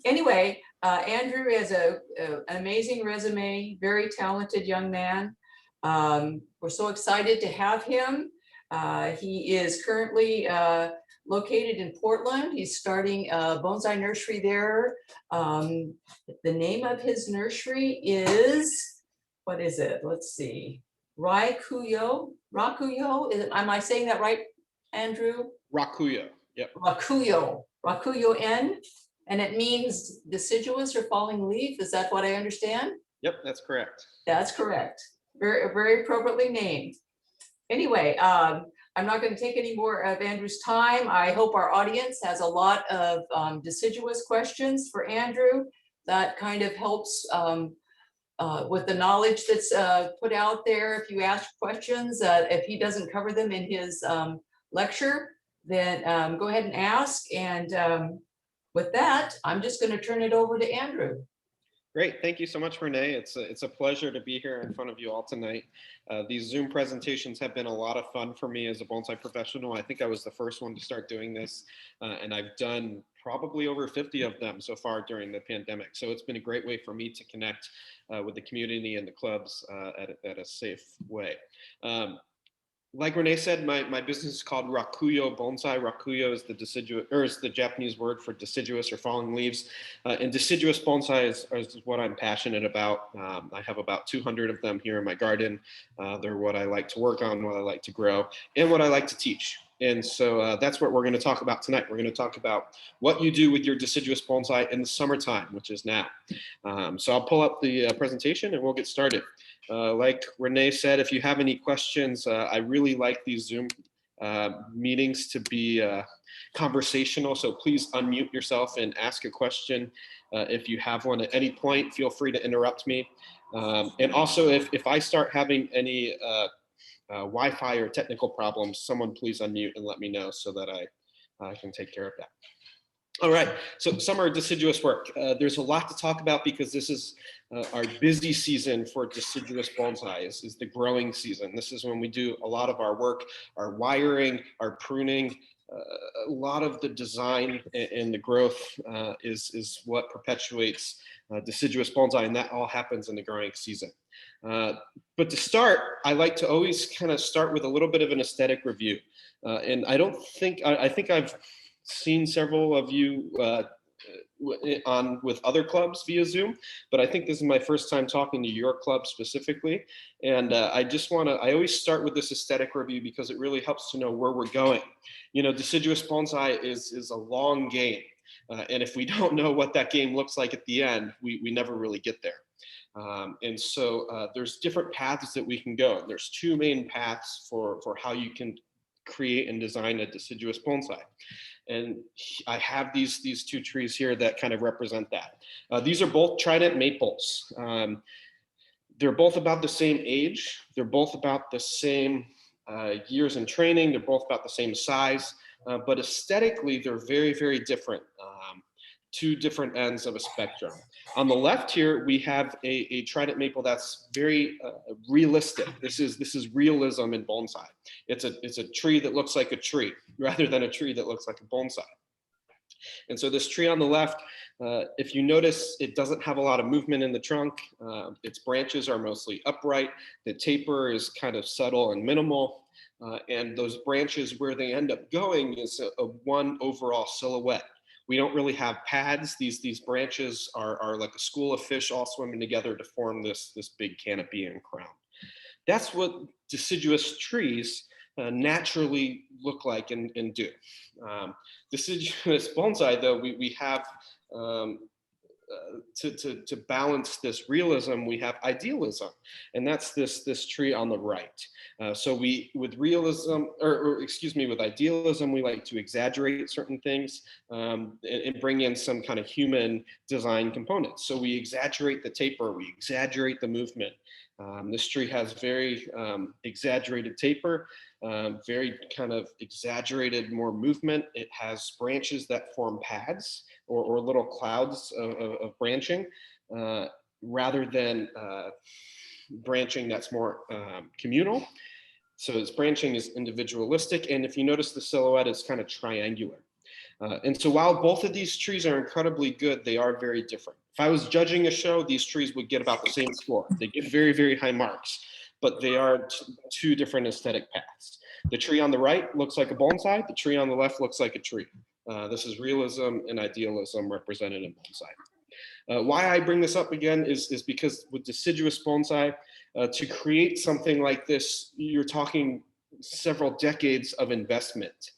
Anyway, Andrew has an amazing resume, very talented young man. We're so excited to have him. He is currently located in Portland. He's starting a bonsai nursery there. The name of his nursery is, what is it? Let's see. Rakuyo. Am I saying that right, Andrew? Rakuyo. Yep. Rakuyo N. And it means deciduous or falling leaf. Is that what I understand? Yep, that's correct. That's correct. Very, very appropriately named. Anyway, I'm not going to take any more of Andrew's time. I hope our audience has a lot of deciduous questions for Andrew. That kind of helps with the knowledge that's put out there. If you ask questions, if he doesn't cover them in his lecture, then go ahead and ask. And with that, I'm just going to turn it over to Andrew. Great. Thank you so much, Renee. It's a pleasure to be here in front of you all tonight. These Zoom presentations have been a lot of fun for me as a bonsai professional. I think I was the first one to start doing this, and I've done probably over 50 of them so far during the pandemic. So it's been a great way for me to connect with the community and the clubs at a safe way. Like Renee said, my business is called Rakuyo Bonsai. Rakuyo is the deciduous, or is the Japanese word for deciduous or falling leaves. And deciduous bonsai is what I'm passionate about. I have about 200 of them here in my garden. They're what I like to work on, what I like to grow, and what I like to teach. And so that's what we're going to talk about tonight. We're going to talk about what you do with your deciduous bonsai in the summertime, which is now. So I'll pull up the presentation and we'll get started. Like Renee said, if you have any questions, I really like these Zoom meetings to be conversational. So please unmute yourself and ask a question. If you have one at any point, feel free to interrupt me. And also, if I start having any Wi-Fi or technical problems, someone please unmute and let me know so that I can take care of that. All right, so summer deciduous work. There's a lot to talk about because this is our busy season for deciduous bonsai, is the growing season. This is when we do a lot of our work, our wiring, our pruning. A lot of the design and the growth is what perpetuates deciduous bonsai, and that all happens in the growing season. But to start, I like to always kind of start with a little bit of an aesthetic review. And I think I've seen several of you with other clubs via Zoom, but I think this is my first time talking to your club specifically. And I always start with this aesthetic review because it really helps to know where we're going. You know, deciduous bonsai is a long game. And if we don't know what that game looks like at the end, we never really get there. And so there's different paths that we can go. And there's two main paths for how you can create and design a deciduous bonsai. And I have these two trees here that kind of represent that. These are both Trident Maples. They're both about the same age. They're both about the same years in training. They're both about the same size, but aesthetically, they're very, very different. Two different ends of a spectrum. On the left here, we have a Trident Maple that's very realistic. This is realism in bonsai. It's a tree that looks like a tree rather than a tree that looks like a bonsai. And so this tree on the left, if you notice, it doesn't have a lot of movement in the trunk. Its branches are mostly upright. The taper is kind of subtle and minimal. And those branches, where they end up going is a one overall silhouette. We don't really have pads. These branches are like a school of fish all swimming together to form this big canopy and crown. That's what deciduous trees naturally look like and do. Deciduous bonsai, though, we have to balance this realism, we have idealism, and that's this tree on the right. So with realism, with idealism, we like to exaggerate certain things and bring in some kind of human design components. So we exaggerate the taper, we exaggerate the movement. This tree has very exaggerated taper, very kind of exaggerated more movement. It has branches that form pads or little clouds of branching rather than branching that's more communal. So its branching is individualistic. And if you notice, the silhouette is kind of triangular. And so while both of these trees are incredibly good, they are very different. If I was judging a show, these trees would get about the same score. They get very, very high marks, but they are two different aesthetic paths. The tree on the right looks like a bonsai. The tree on the left looks like a tree. This is realism and idealism represented in bonsai. Why I bring this up again is because with deciduous bonsai, to create something like this, you're talking several decades of investment.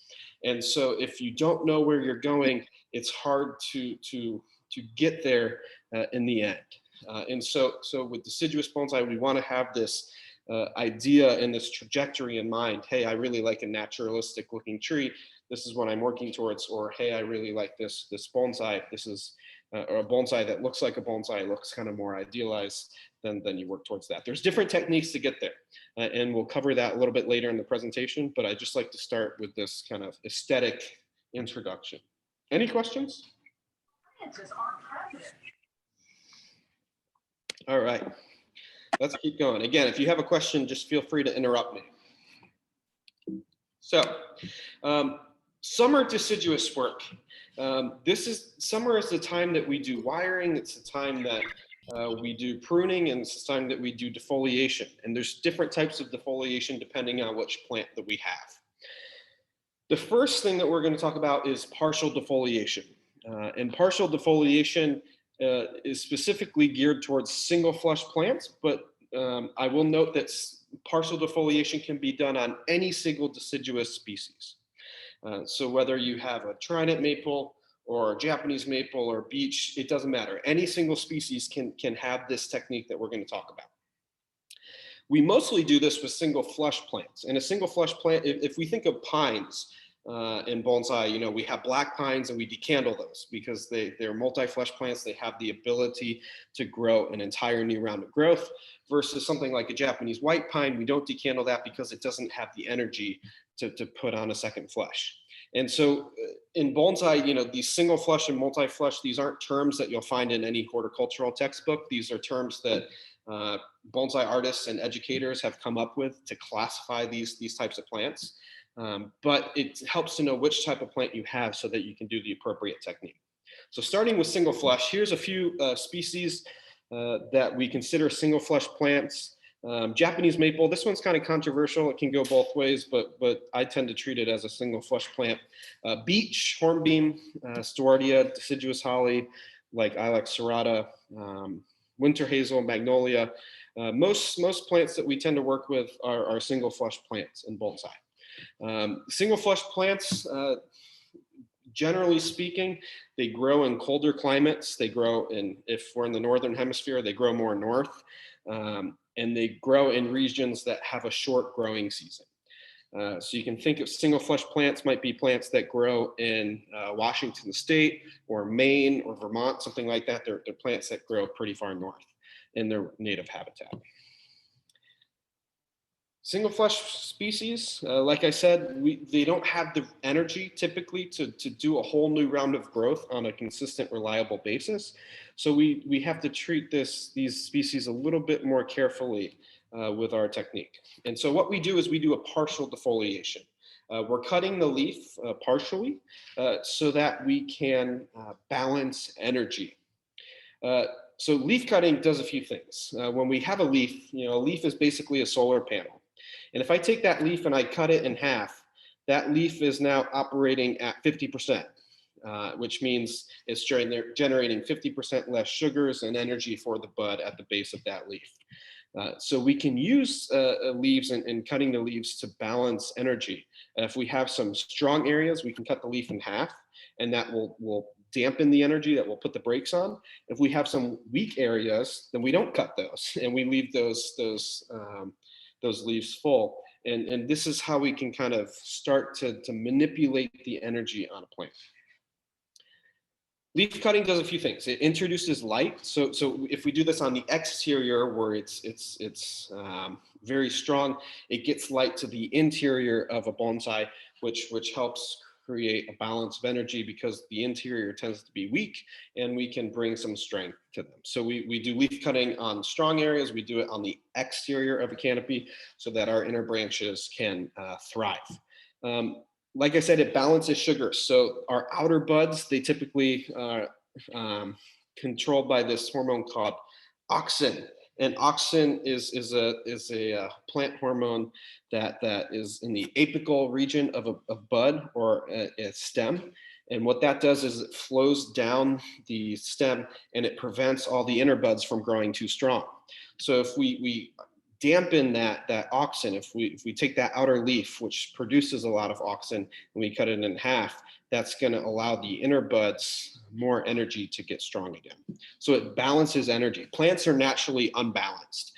And so if you don't know where you're going, it's hard to get there in the end. And so with deciduous bonsai, we want to have this idea and this trajectory in mind. Hey, I really like a naturalistic looking tree. This is what I'm working towards. Or hey, I really like this bonsai. This is or a bonsai that looks like a bonsai, looks kind of more idealized. Then you work towards that. There's different techniques to get there, and we'll cover that a little bit later in the presentation. But I just like to start with this kind of aesthetic introduction. Any questions? All right, let's keep going. Again, if you have a question, just feel free to interrupt me. So, summer deciduous work. Summer is the time that we do wiring. It's the time that we do pruning, and it's the time that we do defoliation. And there's different types of defoliation depending on which plant that we have. The first thing that we're going to talk about is partial defoliation. And partial defoliation is specifically geared towards single flush plants, but I will note that partial defoliation can be done on any single deciduous species. So whether you have a Trident Maple or Japanese maple or beech, it doesn't matter. Any single species can have this technique that we're going to talk about. We mostly do this with single flush plants. And a single flush plant, if we think of pines in bonsai, we have black pines and we decandle those because they're multi-flush plants. They have the ability to grow an entire new round of growth, versus something like a Japanese white pine. We don't decandle that because it doesn't have the energy to put on a second flush. And so in bonsai, these single flush and multi-flush, these aren't terms that you'll find in any horticultural textbook. These are terms that bonsai artists and educators have come up with to classify these types of plants. But it helps to know which type of plant you have so that you can do the appropriate technique. So starting with single flush, here's a few species that we consider single flush plants. Japanese maple, this one's kind of controversial. It can go both ways, but I tend to treat it as a single flush plant. Beech, hornbeam, Storardia, deciduous holly, like Ilex serrata, winter hazel, magnolia. Most plants that we tend to work with are single flush plants in bonsai. Single flush plants, generally speaking, they grow in colder climates. They grow if we're in the northern hemisphere, they grow more north. And they grow in regions that have a short growing season. So you can think of single flush plants might be plants that grow in Washington State or Maine or Vermont, something like that. They're plants that grow pretty far north in their native habitat. Single flush species, like I said, they don't have the energy typically to do a whole new round of growth on a consistent, reliable basis. So we have to treat these species a little bit more carefully with our technique. And so what we do is we do a partial defoliation. We're cutting the leaf partially so that we can balance energy. So leaf cutting does a few things. When we have a leaf is basically a solar panel. And if I take that leaf and I cut it in half, that leaf is now operating at 50%, which means it's generating 50% less sugars and energy for the bud at the base of that leaf. So we can use leaves and cutting the leaves to balance energy. If we have some strong areas, we can cut the leaf in half, and that will dampen the energy, that will put the brakes on. If we have some weak areas, then we don't cut those, and we leave those leaves full. And this is how we can kind of start to manipulate the energy on a plant. Leaf cutting does a few things. It introduces light. So if we do this on the exterior where it's very strong, it gets light to the interior of a bonsai, which helps create a balance of energy because the interior tends to be weak, and we can bring some strength to them. So we do leaf cutting on strong areas. We do it on the exterior of a canopy so that our inner branches can thrive. like I said, it balances sugar. So our outer buds, they typically are controlled by this hormone called auxin. And auxin is a plant hormone that is in the apical region of a bud or a stem. And what that does is it flows down the stem and it prevents all the inner buds from growing too strong. So if we dampen that auxin, if we take that outer leaf, which produces a lot of auxin, and we cut it in half, that's going to allow the inner buds more energy to get strong again. So it balances energy. Plants are naturally unbalanced.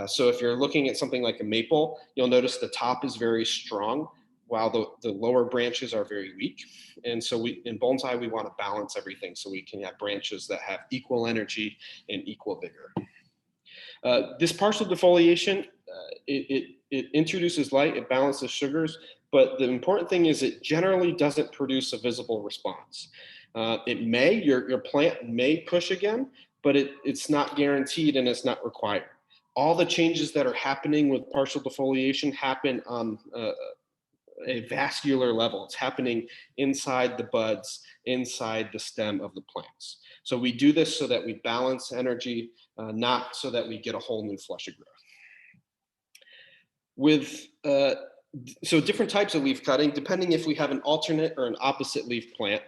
So if you're looking at something like a maple, you'll notice the top is very strong while the lower branches are very weak. And so in bonsai, we want to balance everything so we can have branches that have equal energy and equal vigor. This partial defoliation, it introduces light, it balances sugars, but the important thing is it generally doesn't produce a visible response. Your plant may push again, but it's not guaranteed and it's not required. All the changes that are happening with partial defoliation happen on a vascular level. It's happening inside the buds, inside the stem of the plants. So we do this so that we balance energy, not so that we get a whole new flush of growth. So different types of leaf cutting, depending if we have an alternate or an opposite leaf plant,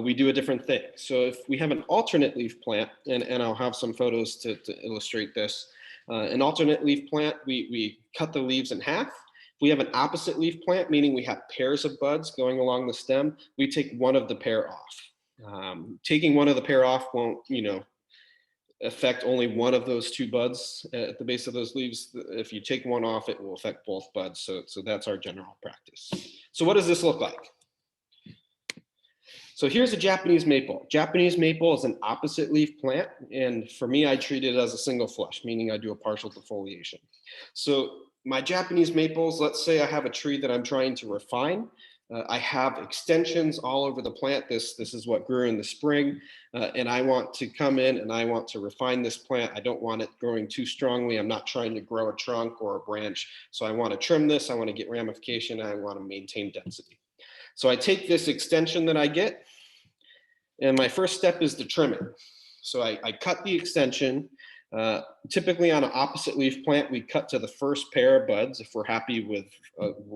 we do a different thing. So if we have an alternate leaf plant, and I'll have some photos to illustrate this, an alternate leaf plant, we cut the leaves in half. If we have an opposite leaf plant, meaning we have pairs of buds going along the stem, we take one of the pair off. Taking one of the pair off won't, affect only one of those two buds at the base of those leaves. If you take one off, it will affect both buds. So that's our general practice. So what does this look like? So here's a Japanese maple. Japanese maple is an opposite leaf plant. And for me, I treat it as a single flush, meaning I do a partial defoliation. So my Japanese maples, let's say I have a tree that I'm trying to refine. I have extensions all over the plant. This is what grew in the spring. And I want to come in and I want to refine this plant. I don't want it growing too strongly. I'm not trying to grow a trunk or a branch. So I want to trim this. I want to get ramification. I want to maintain density. So I take this extension that I get, and my first step is to trim it. So I cut the extension. Typically on an opposite leaf plant, we cut to the first pair of buds if we're happy with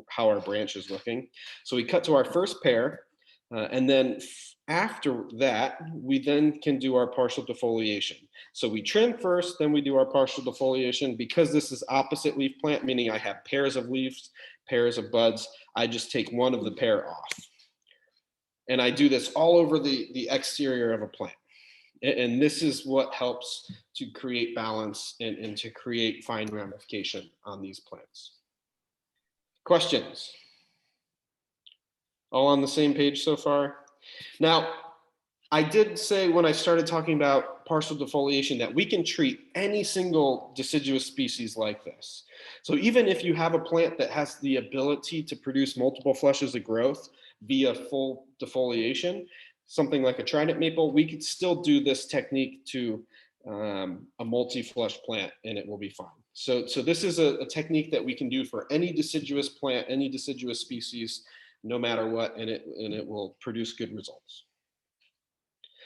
how our branch is looking. So we cut to our first pair, and then after that, we then can do our partial defoliation. So we trim first, then we do our partial defoliation. Because this is opposite leaf plant, meaning I have pairs of leaves, pairs of buds, I just take one of the pair off. And I do this all over the exterior of a plant. And this is what helps to create balance and to create fine ramification on these plants. Questions? All on the same page so far? Now, I did say when I started talking about partial defoliation that we can treat any single deciduous species like this. So even if you have a plant that has the ability to produce multiple flushes of growth via full defoliation, something like a Trident Maple, we could still do this technique to a multi-flush plant and it will be fine. So this is a technique that we can do for any deciduous plant, any deciduous species, no matter what, and it will produce good results.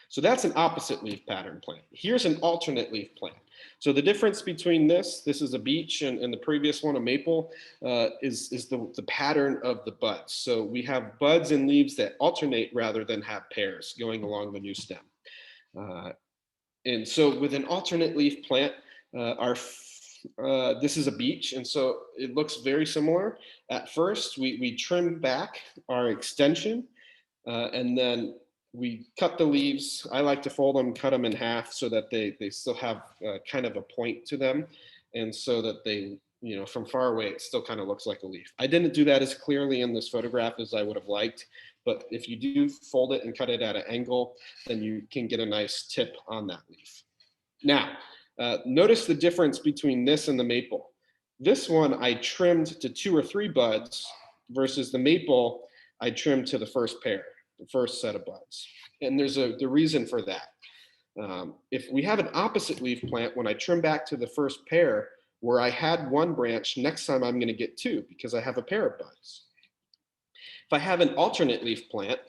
So that's an opposite leaf pattern plant. Here's an alternate leaf plant. So the difference between this is a beech, and the previous one, a maple, is the pattern of the buds. So we have buds and leaves that alternate rather than have pairs going along the new stem. And so with an alternate leaf plant, this is a beech, and so it looks very similar. At first, we trim back our extension, and then we cut the leaves. I like to fold them, cut them in half so that they still have kind of a point to them. And so that they, from far away, it still kind of looks like a leaf. I didn't do that as clearly in this photograph as I would have liked, but if you do fold it and cut it at an angle, then you can get a nice tip on that leaf. Now, notice the difference between this and the maple. This one I trimmed to 2 or 3 buds versus the maple I trimmed to the first pair. The first set of buds. And there's the reason for that. If we have an opposite leaf plant, when I trim back to the first pair, where I had 1 branch, next time I'm going to get 2 because I have a pair of buds. If I have an alternate leaf plant,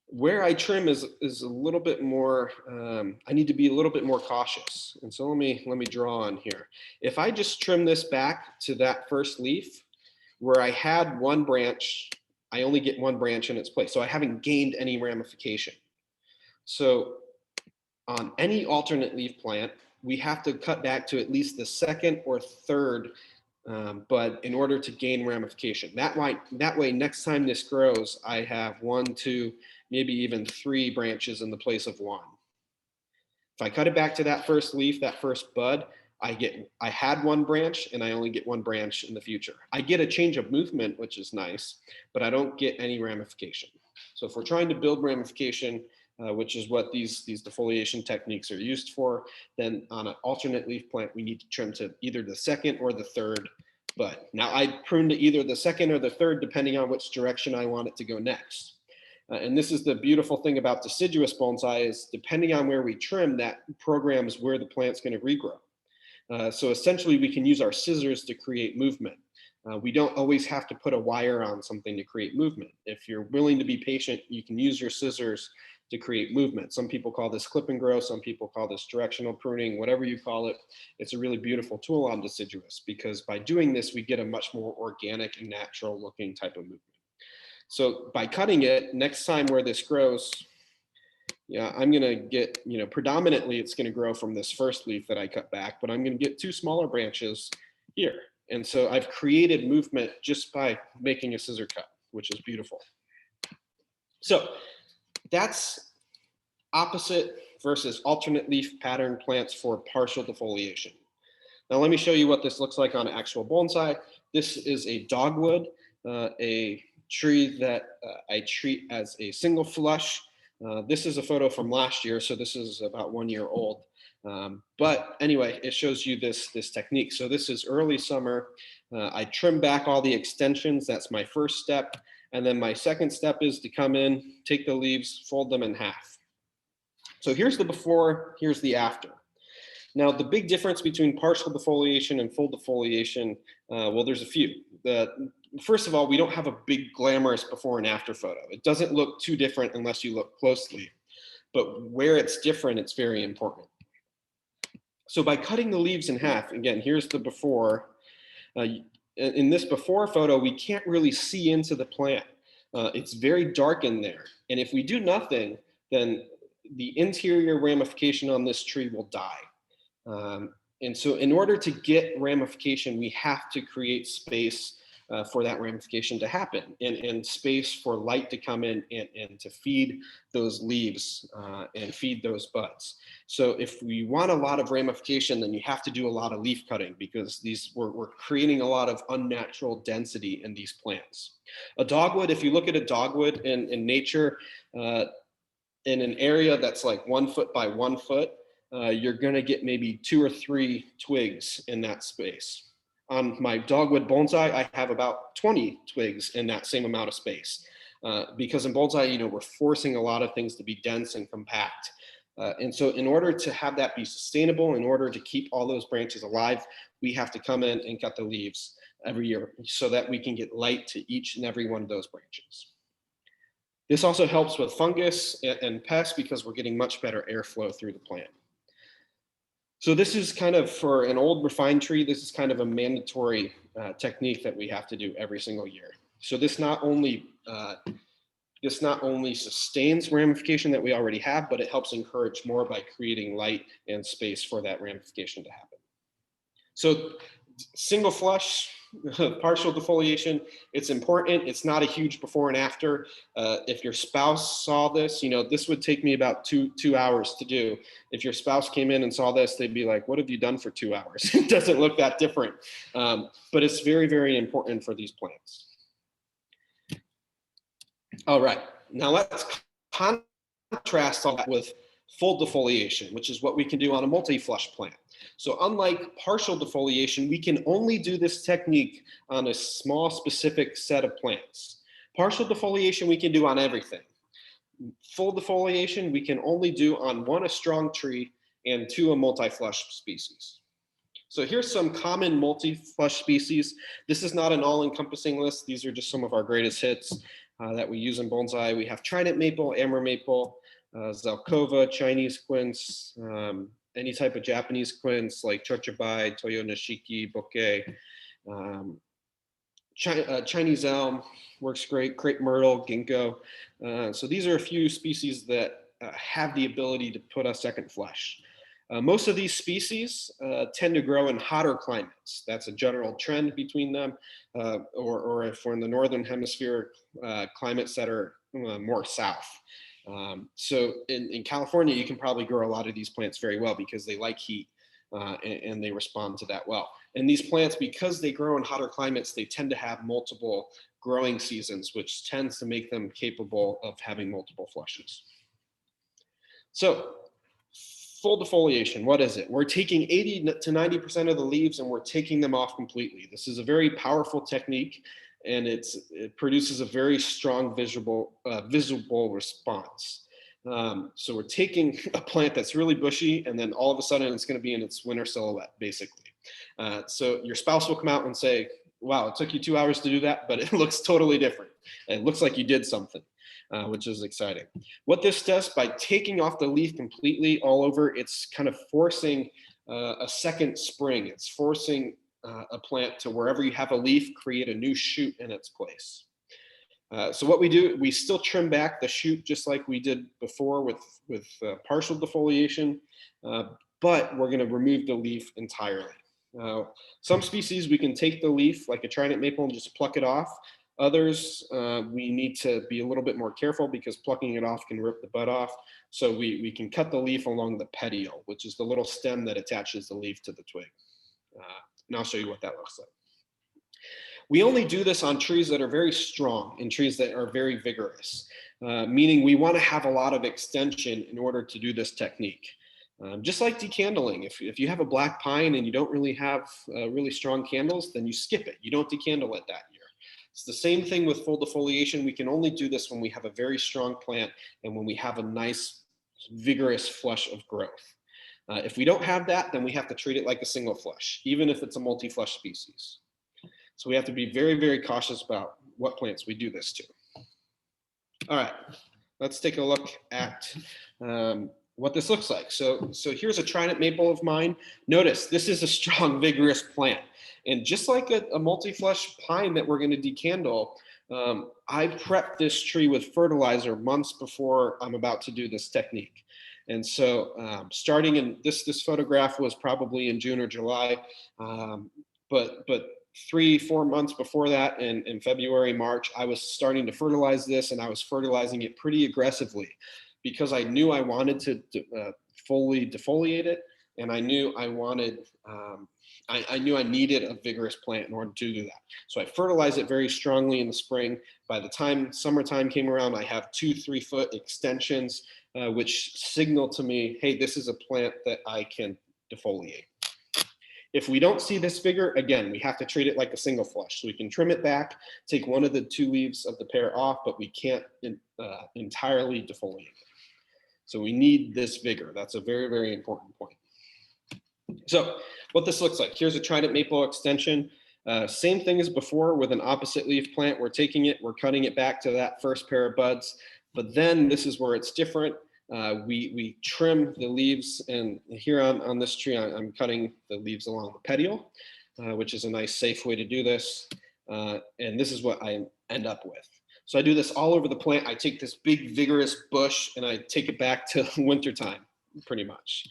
where I trim is a little bit more, I need to be a little bit more cautious. And so let me draw on here. If I just trim this back to that first leaf where I had one branch, I only get one branch in its place. So I haven't gained any ramification. So on any alternate leaf plant, we have to cut back to at least the second or third bud in order to gain ramification. That way, next time this grows, I have 1, 2, maybe even 3 branches in the place of 1. If I cut it back to that first leaf, that first bud, I had 1 branch and I only get 1 branch in the future. I get a change of movement, which is nice, but I don't get any ramification. So if we're trying to build ramification, which is what these defoliation techniques are used for, then on an alternate leaf plant, we need to trim to either the second or the third bud. Now I prune to either the second or the third, depending on which direction I want it to go next. And this is the beautiful thing about deciduous bonsai is depending on where we trim, that programs where the plant's going to regrow. So essentially we can use our scissors to create movement. We don't always have to put a wire on something to create movement. If you're willing to be patient, you can use your scissors to create movement. Some people call this clip and grow, some people call this directional pruning, whatever you call it. It's a really beautiful tool on deciduous because by doing this, we get a much more organic and natural looking type of movement. So by cutting it, next time where this grows, I'm gonna get, predominantly it's gonna grow from this first leaf that I cut back, but I'm gonna get 2 smaller branches here. And so I've created movement just by making a scissor cut, which is beautiful. So that's opposite versus alternate leaf pattern plants for partial defoliation. Now let me show you what this looks like on actual bonsai. This is a dogwood, a tree that I treat as a single flush. This is a photo from last year, so this is about 1 year old. But anyway, it shows you this technique. So this is early summer. I trim back all the extensions. That's my first step. And then my second step is to come in, take the leaves, fold them in half. So here's the before, here's the after. Now, the big difference between partial defoliation and full defoliation, well, there's a few. First of all, we don't have a big glamorous before and after photo. It doesn't look too different unless you look closely. But where it's different, it's very important. So by cutting the leaves in half, again, here's the before. In this before photo, we can't really see into the plant. It's very dark in there. And if we do nothing, then the interior ramification on this tree will die. And so in order to get ramification, we have to create space for that ramification to happen and space for light to come in and to feed those leaves and feed those buds. So if we want a lot of ramification, then you have to do a lot of leaf cutting because we're creating a lot of unnatural density in these plants. A dogwood, if you look at a dogwood in nature, in an area that's like 1 foot by 1 foot, you're gonna get maybe 2 or 3 twigs in that space. On my dogwood bonsai, I have about 20 twigs in that same amount of space. Because in bonsai, we're forcing a lot of things to be dense and compact. And so in order to have that be sustainable, in order to keep all those branches alive, we have to come in and cut the leaves every year so that we can get light to each and every one of those branches. This also helps with fungus and pests because we're getting much better airflow through the plant. So this is kind of, for an old refined tree, this is kind of a mandatory technique that we have to do every single year. So this not only sustains ramification that we already have, but it helps encourage more by creating light and space for that ramification to happen. So single flush, partial defoliation, it's important. It's not a huge before and after. If your spouse saw this, this would take me about two hours to do. If your spouse came in and saw this, they'd be like, what have you done for 2 hours? It doesn't look that different. But it's very, very important for these plants. All right, now let's contrast all that with full defoliation, which is what we can do on a multi-flush plant. So unlike partial defoliation, we can only do this technique on a small specific set of plants. Partial defoliation we can do on everything. Full defoliation we can only do on 1, a strong tree, and 2, a multi-flush species. So here's some common multi-flush species. This is not an all-encompassing list. These are just some of our greatest hits that we use in bonsai. We have Trident Maple, Amber Maple, Zelkova, Chinese quince, any type of Japanese quince like Chochibai, Toyo Nishiki, Bokeh, Chinese elm works great, crepe myrtle, ginkgo. So these are a few species that have the ability to put a second flush. Most of these species tend to grow in hotter climates. That's a general trend between them, or if we're in the northern hemisphere, climates that are more south. So in California, you can probably grow a lot of these plants very well because they like heat and they respond to that well. And these plants, because they grow in hotter climates, they tend to have multiple growing seasons, which tends to make them capable of having multiple flushes. So full defoliation, what is it? We're taking 80 to 90% of the leaves and we're taking them off completely. This is a very powerful technique, and it produces a very strong visible response. So we're taking a plant that's really bushy, and then all of a sudden it's going to be in its winter silhouette, basically. So your spouse will come out and say, wow, it took you 2 hours to do that, but it looks totally different. It looks like you did something, which is exciting. What this does, by taking off the leaf completely all over, it's kind of forcing a second spring. It's forcing a plant to, wherever you have a leaf, create a new shoot in its place. So what we do, we still trim back the shoot just like we did before with partial defoliation, but we're going to remove the leaf entirely. Some species we can take the leaf, like a Trident Maple, and just pluck it off. Others, we need to be a little bit more careful because plucking it off can rip the bud off. So we can cut the leaf along the petiole, which is the little stem that attaches the leaf to the twig. And I'll show you what that looks like. We only do this on trees that are very strong and trees that are very vigorous, meaning we want to have a lot of extension in order to do this technique. Just like decandling, if you have a black pine and you don't really have really strong candles, then you skip it. You don't decandle it that year. It's the same thing with full defoliation. We can only do this when we have a very strong plant and when we have a nice, vigorous flush of growth. If we don't have that, then we have to treat it like a single flush, even if it's a multi-flush species. So we have to be very, very cautious about what plants we do this to. All right, let's take a look at what this looks like. So here's a Trident Maple of mine. Notice this is a strong, vigorous plant. And just like a multi-flush pine that we're going to decandle, I prepped this tree with fertilizer months before I'm about to do this technique. And so starting in this photograph was probably in June or July, but 3-4 months before that, in February, March, I was starting to fertilize this, and I was fertilizing it pretty aggressively because I knew I wanted to fully defoliate it, and I knew I wanted, I knew I needed a vigorous plant in order to do that. So I fertilized it very strongly in the spring. By the time summertime came around, I have 2-3 foot extensions, which signal to me, hey, this is a plant that I can defoliate. If we don't see this vigor, again, we have to treat it like a single flush. So we can trim it back, take one of the 2 leaves of the pear off, but we can't entirely defoliate it. So we need this vigor. That's a very, very important point. So what this looks like, here's a Trident Maple extension. Same thing as before with an opposite leaf plant. We're taking it, we're cutting it back to that first pair of buds, but then this is where it's different. We trim the leaves, and here on this tree, I'm cutting the leaves along the petiole, which is a nice, safe way to do this. And this is what I end up with. So I do this all over the plant. I take this big, vigorous bush, and I take it back to wintertime, pretty much.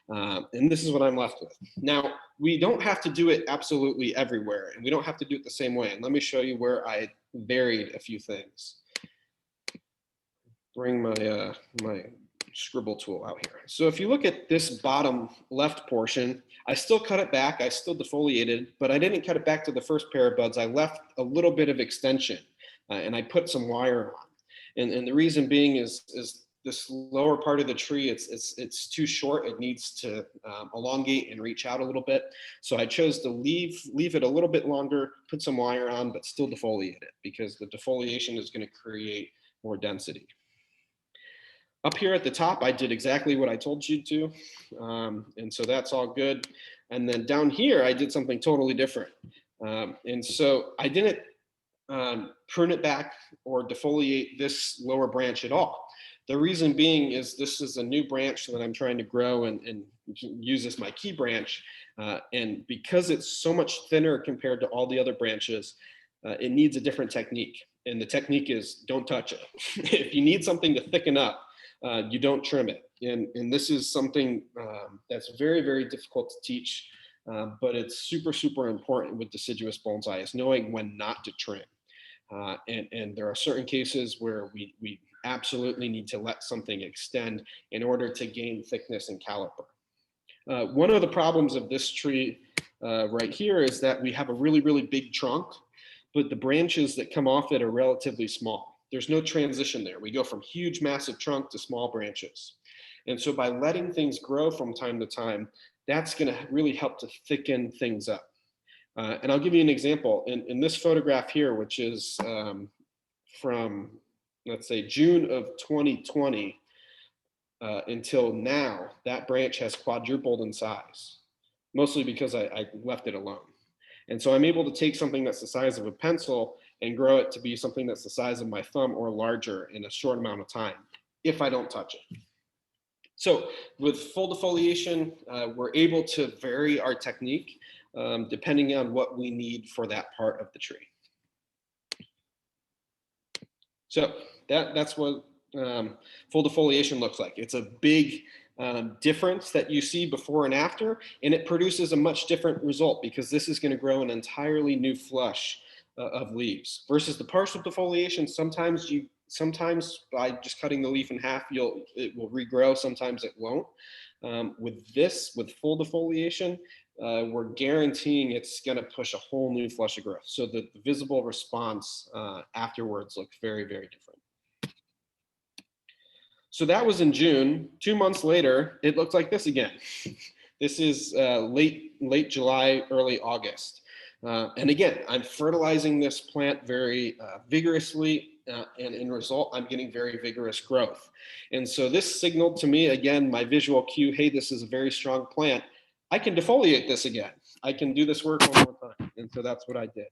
And this is what I'm left with. Now, we don't have to do it absolutely everywhere, and we don't have to do it the same way. And let me show you where I varied a few things. Bring my my scribble tool out here. So if you look at this bottom left portion, I still cut it back, I still defoliated, but I didn't cut it back to the first pair of buds. I left a little bit of extension, and I put some wire on. And the reason being is this lower part of the tree, it's too short. It needs to elongate and reach out a little bit. So I chose to leave it a little bit longer, put some wire on, but still defoliate it, because the defoliation is going to create more density. Up here at the top, I did exactly what I told you to, and so that's all good. And then down here, I did something totally different. And so I didn't prune it back or defoliate this lower branch at all. The reason being is this is a new branch that I'm trying to grow and use as my key branch. And because it's so much thinner compared to all the other branches, it needs a different technique. And the technique is don't touch it. If you need something to thicken up, you don't trim it. And this is something that's very, very difficult to teach, but it's super, super important with deciduous bonsai is knowing when not to trim. And there are certain cases where we absolutely need to let something extend in order to gain thickness and caliper. One of the problems of this tree right here is that we have a really, really big trunk, but the branches that come off it are relatively small. There's no transition there. We go from huge, massive trunk to small branches. And so by letting things grow from time to time, that's going to really help to thicken things up. And I'll give you an example. In this photograph here, which is from, let's say, June of 2020 until now, that branch has quadrupled in size, mostly because I left it alone. And so I'm able to take something that's the size of a pencil and grow it to be something that's the size of my thumb or larger in a short amount of time, if I don't touch it. So with full defoliation, we're able to vary our technique depending on what we need for that part of the tree. So that's what full defoliation looks like. It's a big difference that you see before and after, and it produces a much different result because this is going to grow an entirely new flush of leaves versus the partial defoliation. Sometimes by just cutting the leaf in half, it will regrow. Sometimes it won't. With full defoliation, we're guaranteeing it's going to push a whole new flush of growth. So the visible response afterwards looks very, very different. So that was in June. 2 months later, it looked like this again. This is late July, early August. And again, I'm fertilizing this plant very vigorously, and in result, I'm getting very vigorous growth. And so this signaled to me, again, my visual cue, hey, this is a very strong plant. I can defoliate this again. I can do this work one more time. And so that's what I did.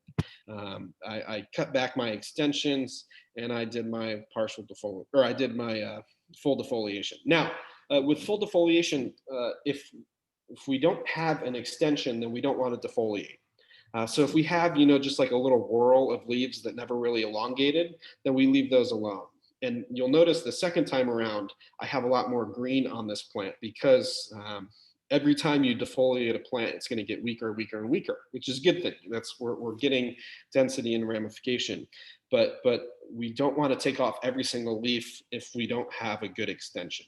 I cut back my extensions and I did my partial defoliation, or I did my full defoliation. Now, with full defoliation, if we don't have an extension, then we don't want to defoliate. So if we have, just like a little whorl of leaves that never really elongated, then we leave those alone. And you'll notice the second time around, I have a lot more green on this plant because every time you defoliate a plant, it's going to get weaker, weaker, and weaker, which is a good thing. That's where we're getting density and ramification. But we don't want to take off every single leaf if we don't have a good extension.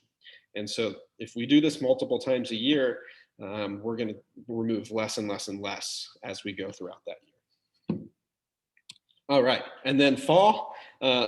And so if we do this multiple times a year, we're going to remove less and less and less as we go throughout that year. All right, and then fall,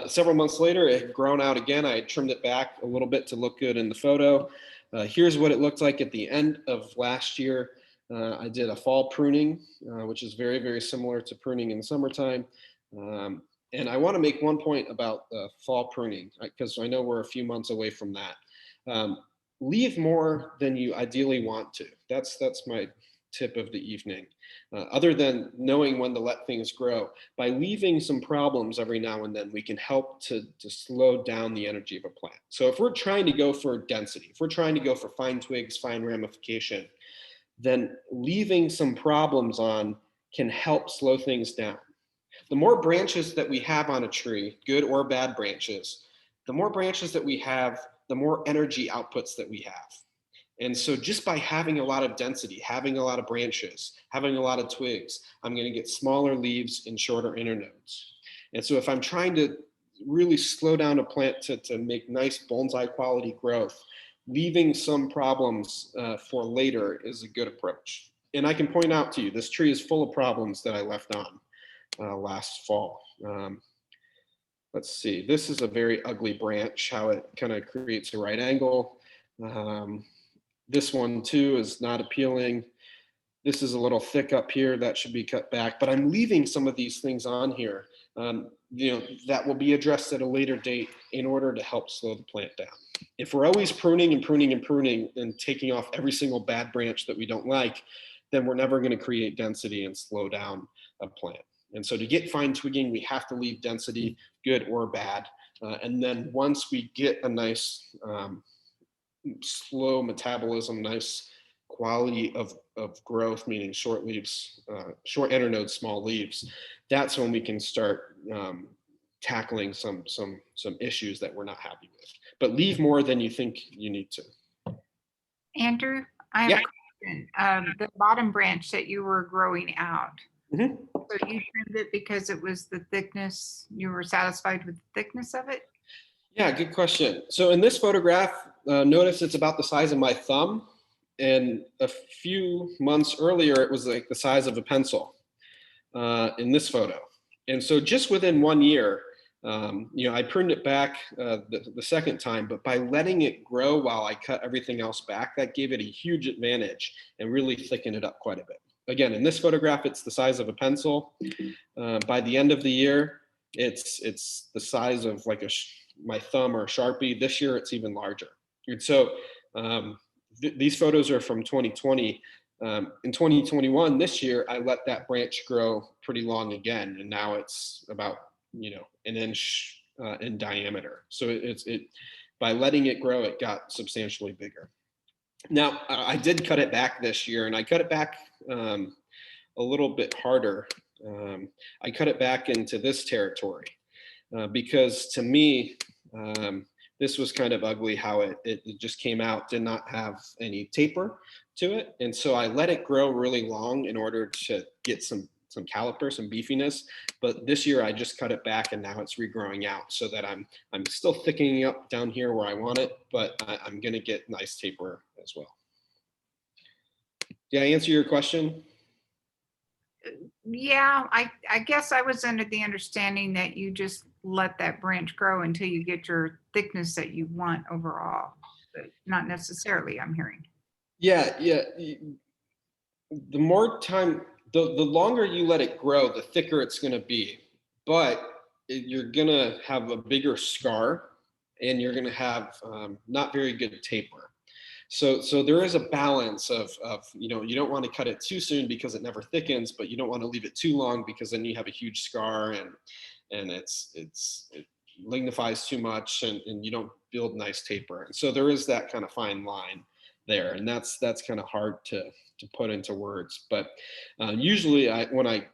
several months later, it had grown out again. I had trimmed it back a little bit to look good in the photo. Here's what it looked like at the end of last year. I did a fall pruning, which is very, very similar to pruning in the summertime. And I want to make one point about fall pruning, because I know we're a few months away from that. Leave more than you ideally want to. That's my tip of the evening. Other than knowing when to let things grow, by leaving some problems every now and then, we can help to slow down the energy of a plant. So if we're trying to go for density, if we're trying to go for fine twigs, fine ramification, then leaving some problems on can help slow things down. The more branches that we have on a tree, good or bad branches, the more branches that we have, the more energy outputs that we have. And so just by having a lot of density, having a lot of branches, having a lot of twigs, I'm going to get smaller leaves and shorter internodes. And so if I'm trying to really slow down a plant to make nice bonsai quality growth, leaving some problems for later is a good approach. And I can point out to you, this tree is full of problems that I left on last fall. Let's see, this is a very ugly branch, how it kind of creates a right angle. This one too is not appealing. This is a little thick up here, that should be cut back, but I'm leaving some of these things on here, that will be addressed at a later date in order to help slow the plant down. If we're always pruning and pruning and pruning and taking off every single bad branch that we don't like, then we're never going to create density and slow down a plant. And so to get fine twigging, we have to leave density, good or bad. And then once we get a nice slow metabolism, nice quality of growth, meaning short leaves, short internodes, small leaves, that's when we can start tackling some issues that we're not happy with. But leave more than you think you need to. Andrew, I have a question. The bottom branch that you were growing out, Mm-hmm. so you trimmed it because it was the thickness, you were satisfied with the thickness of it? Yeah, good question. So in this photograph, notice it's about the size of my thumb. And a few months earlier, it was like the size of a pencil in this photo. And so just within 1 year, I pruned it back the second time, but by letting it grow while I cut everything else back, that gave it a huge advantage and really thickened it up quite a bit. Again, in this photograph, it's the size of a pencil. By the end of the year, it's the size of like my thumb or a Sharpie. This year, it's even larger. And so these photos are from 2020. In 2021, this year, I let that branch grow pretty long again, and now it's about an inch in diameter. So by letting it grow, it got substantially bigger. Now, I did cut it back this year, and I cut it back a little bit harder. I cut it back into this territory because to me, this was kind of ugly how it just came out, did not have any taper to it. And so I let it grow really long in order to get some caliper, some beefiness. But this year I just cut it back and now it's regrowing out so that I'm still thickening up down here where I want it, but I'm gonna get nice taper as well. Did I answer your question? Yeah, I guess I was under the understanding that you just let that branch grow until you get your thickness that you want overall, but not necessarily, I'm hearing. Yeah. The more time, the longer you let it grow, the thicker it's going to be, but you're going to have a bigger scar and you're going to have not very good taper. So there is a balance of you don't want to cut it too soon because it never thickens, but you don't want to leave it too long because then you have a huge scar and it lignifies too much and you don't build nice taper. And so there is that kind of fine line there, and that's kind of hard to put into words. But usually when I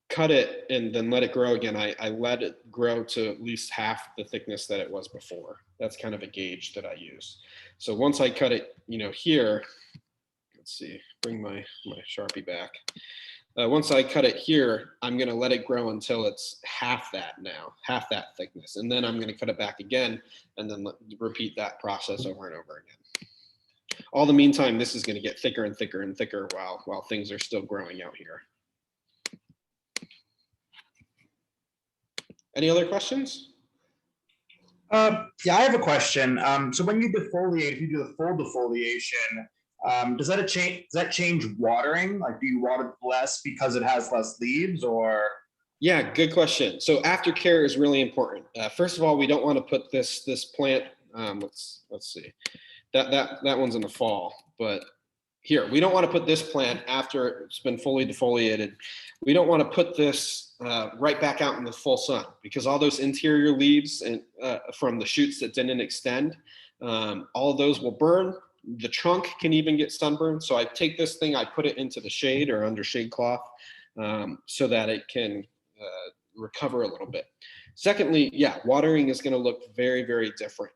cut it and then let it grow again, I let it grow to at least half the thickness that it was before. That's kind of a gauge that I use. So once I cut it, here, let's see, bring my Sharpie back. Once I cut it here, I'm going to let it grow until it's half that thickness. And then I'm going to cut it back again and then repeat that process over and over again. All the meantime, this is going to get thicker and thicker and thicker while things are still growing out here. Any other questions? Yeah, I have a question. So when you defoliate, if you do the full defoliation, does that change watering? Like, do you water less because it has less leaves, or? Yeah, good question. So aftercare is really important. First of all, we don't want to put this plant. Let's see. That one's in the fall, but here we don't want to put this plant after it's been fully defoliated. We don't want to put this right back out in the full sun because all those interior leaves and from the shoots that didn't extend, all of those will burn. The trunk can even get sunburned. So I take this thing, I put it into the shade or under shade cloth so that it can recover a little bit. Secondly, yeah, watering is going to look very, very different.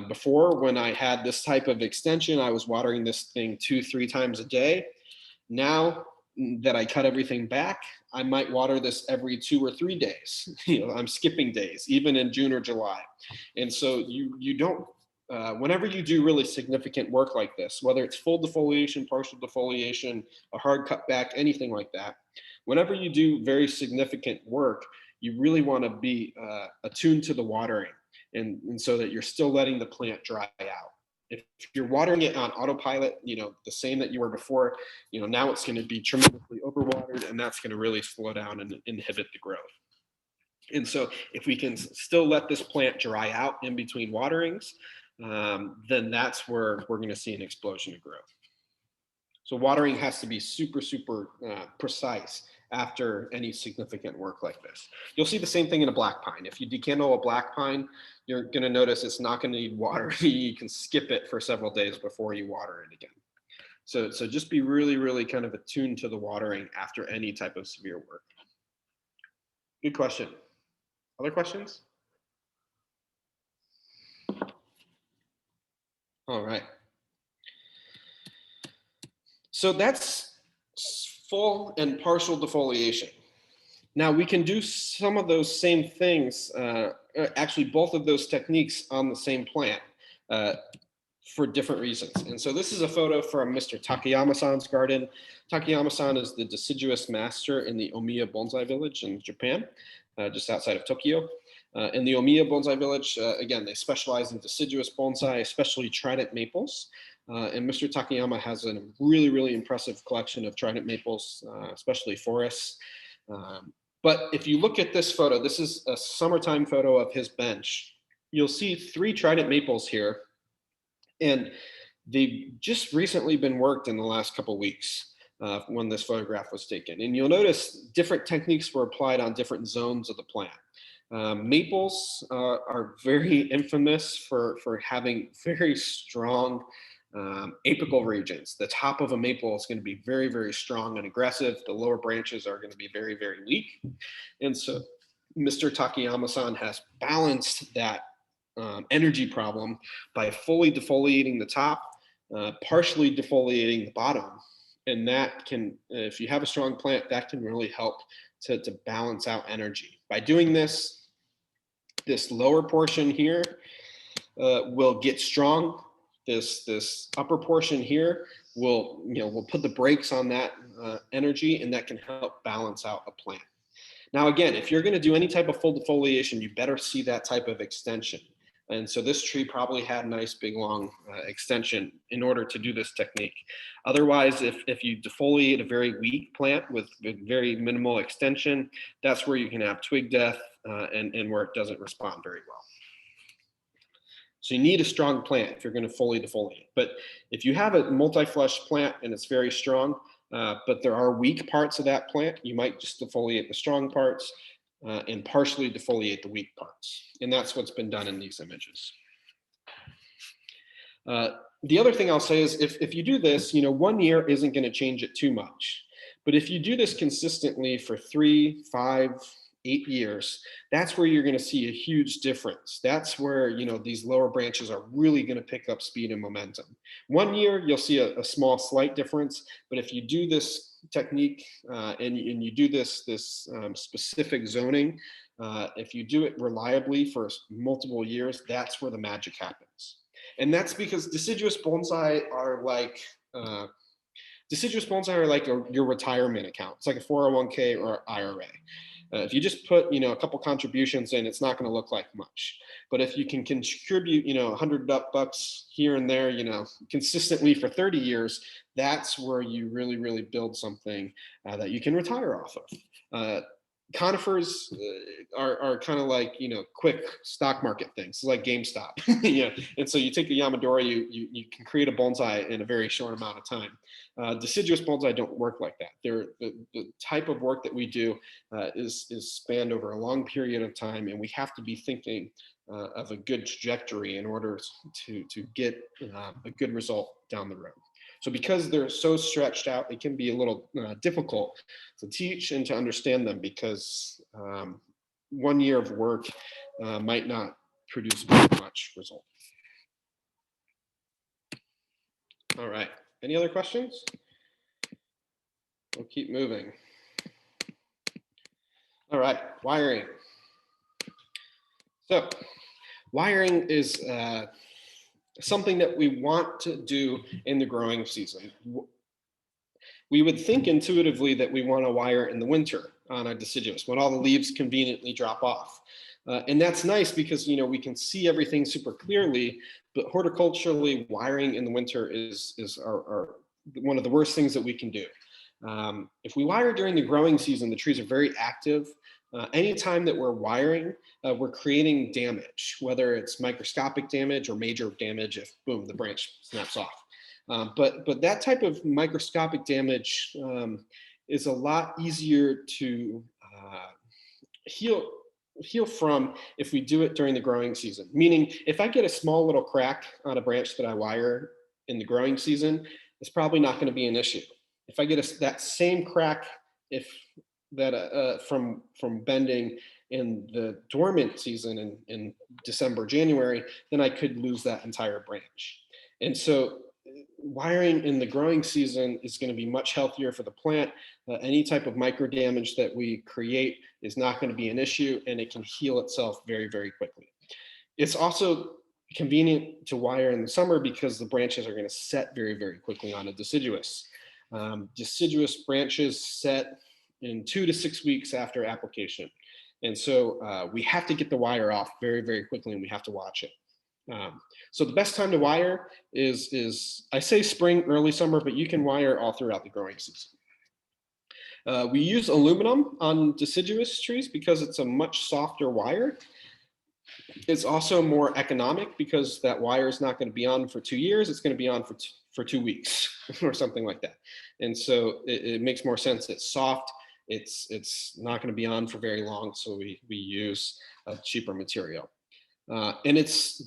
Before, when I had this type of extension, I was watering this thing 2-3 times a day. Now that I cut everything back, I might water this every 2 or 3 days. I'm skipping days, even in June or July. And so you don't, whenever you do really significant work like this, whether it's full defoliation, partial defoliation, a hard cut back, anything like that, whenever you do very significant work, you really want to be attuned to the watering. And so that you're still letting the plant dry out. If you're watering it on autopilot, the same that you were before, now it's going to be tremendously overwatered, and that's going to really slow down and inhibit the growth. And so if we can still let this plant dry out in between waterings, then that's where we're going to see an explosion of growth. So watering has to be super, super precise after any significant work like this. You'll see the same thing in a black pine. If you decandle a black pine, you're going to notice it's not going to need water. You can skip it for several days before you water it again. So just be really, really kind of attuned to the watering after any type of severe work. Good question. Other questions? All right. So that's full and partial defoliation. Now we can do some of those same things, actually both of those techniques on the same plant for different reasons. And so this is a photo from Mr. Takayama-san's garden. Takayama-san is the deciduous master in the Omiya Bonsai Village in Japan, just outside of Tokyo. In the Omiya Bonsai Village, again, they specialize in deciduous bonsai, especially trident maples. And Mr. Takayama has a really, really impressive collection of trident maples, especially forests. But if you look at this photo, this is a summertime photo of his bench. You'll see 3 trident maples here. And they've just recently been worked in the last couple of weeks when this photograph was taken. And you'll notice different techniques were applied on different zones of the plant. Maples are very infamous for having very strong apical regions. The top of a maple is going to be very, very strong and aggressive. The lower branches are going to be very, very weak. And so Mr. Takayama-san has balanced that energy problem by fully defoliating the top, partially defoliating the bottom. And that can, if you have a strong plant, that can really help to balance out energy. By doing this, this lower portion here will get strong. This upper portion here will, we'll put the brakes on that energy, and that can help balance out a plant. Now, again, if you're going to do any type of full defoliation, you better see that type of extension. And so this tree probably had a nice big long extension in order to do this technique. Otherwise, if you defoliate a very weak plant with very minimal extension, that's where you can have twig death and where it doesn't respond very well. So you need a strong plant if you're going to fully defoliate. But if you have a multi-flush plant and it's very strong, but there are weak parts of that plant, you might just defoliate the strong parts and partially defoliate the weak parts. And that's what's been done in these images. The other thing I'll say is if you do this, 1 year isn't going to change it too much. But if you do this consistently for 3, 5, 8 years, that's where you're going to see a huge difference. That's where, these lower branches are really going to pick up speed and momentum. 1 year, you'll see a small, slight difference. But if you do this technique and you do this specific zoning, if you do it reliably for multiple years, that's where the magic happens. And that's because deciduous bonsai are like your retirement account. It's like a 401k or IRA. If you just put, a couple contributions in, it's not going to look like much. But if you can contribute, $100 here and there, consistently for 30 years, that's where you really, really build something that you can retire off of. Conifers are kind of like, quick stock market things, like GameStop. Yeah. And so you take a Yamadori, you can create a bonsai in a very short amount of time. Deciduous bonsai don't work like that. The type of work that we do is spanned over a long period of time, and we have to be thinking of a good trajectory in order to get a good result down the road. So because they're so stretched out, it can be a little difficult to teach and to understand them, because 1 year of work might not produce very much result. All right, any other questions? We'll keep moving. All right, wiring. So wiring is something that we want to do in the growing season. We would think intuitively that we want to wire in the winter on our deciduous when all the leaves conveniently drop off. And that's nice because, we can see everything super clearly, but horticulturally wiring in the winter is one of the worst things that we can do. If we wire during the growing season, the trees are very active. Anytime that we're wiring, we're creating damage, whether it's microscopic damage or major damage if, boom, the branch snaps off. But that type of microscopic damage is a lot easier to heal from if we do it during the growing season. Meaning, if I get a small little crack on a branch that I wire in the growing season, it's probably not going to be an issue. If I get that same crack, from bending in the dormant season in December, January, then I could lose that entire branch. And so wiring in the growing season is going to be much healthier for the plant. Any type of micro damage that we create is not going to be an issue, and it can heal itself very, very quickly. It's also convenient to wire in the summer because the branches are going to set very, very quickly on a deciduous. Deciduous branches set in 2 to 6 weeks after application. And so we have to get the wire off very, very quickly, and we have to watch it. So the best time to wire is I say spring, early summer, but you can wire all throughout the growing season. We use aluminum on deciduous trees because it's a much softer wire. It's also more economic because that wire is not going to be on for 2 years. It's going to be on for 2 weeks or something like that. And so it makes more sense. It's soft. It's not going to be on for very long. So we use a cheaper material. And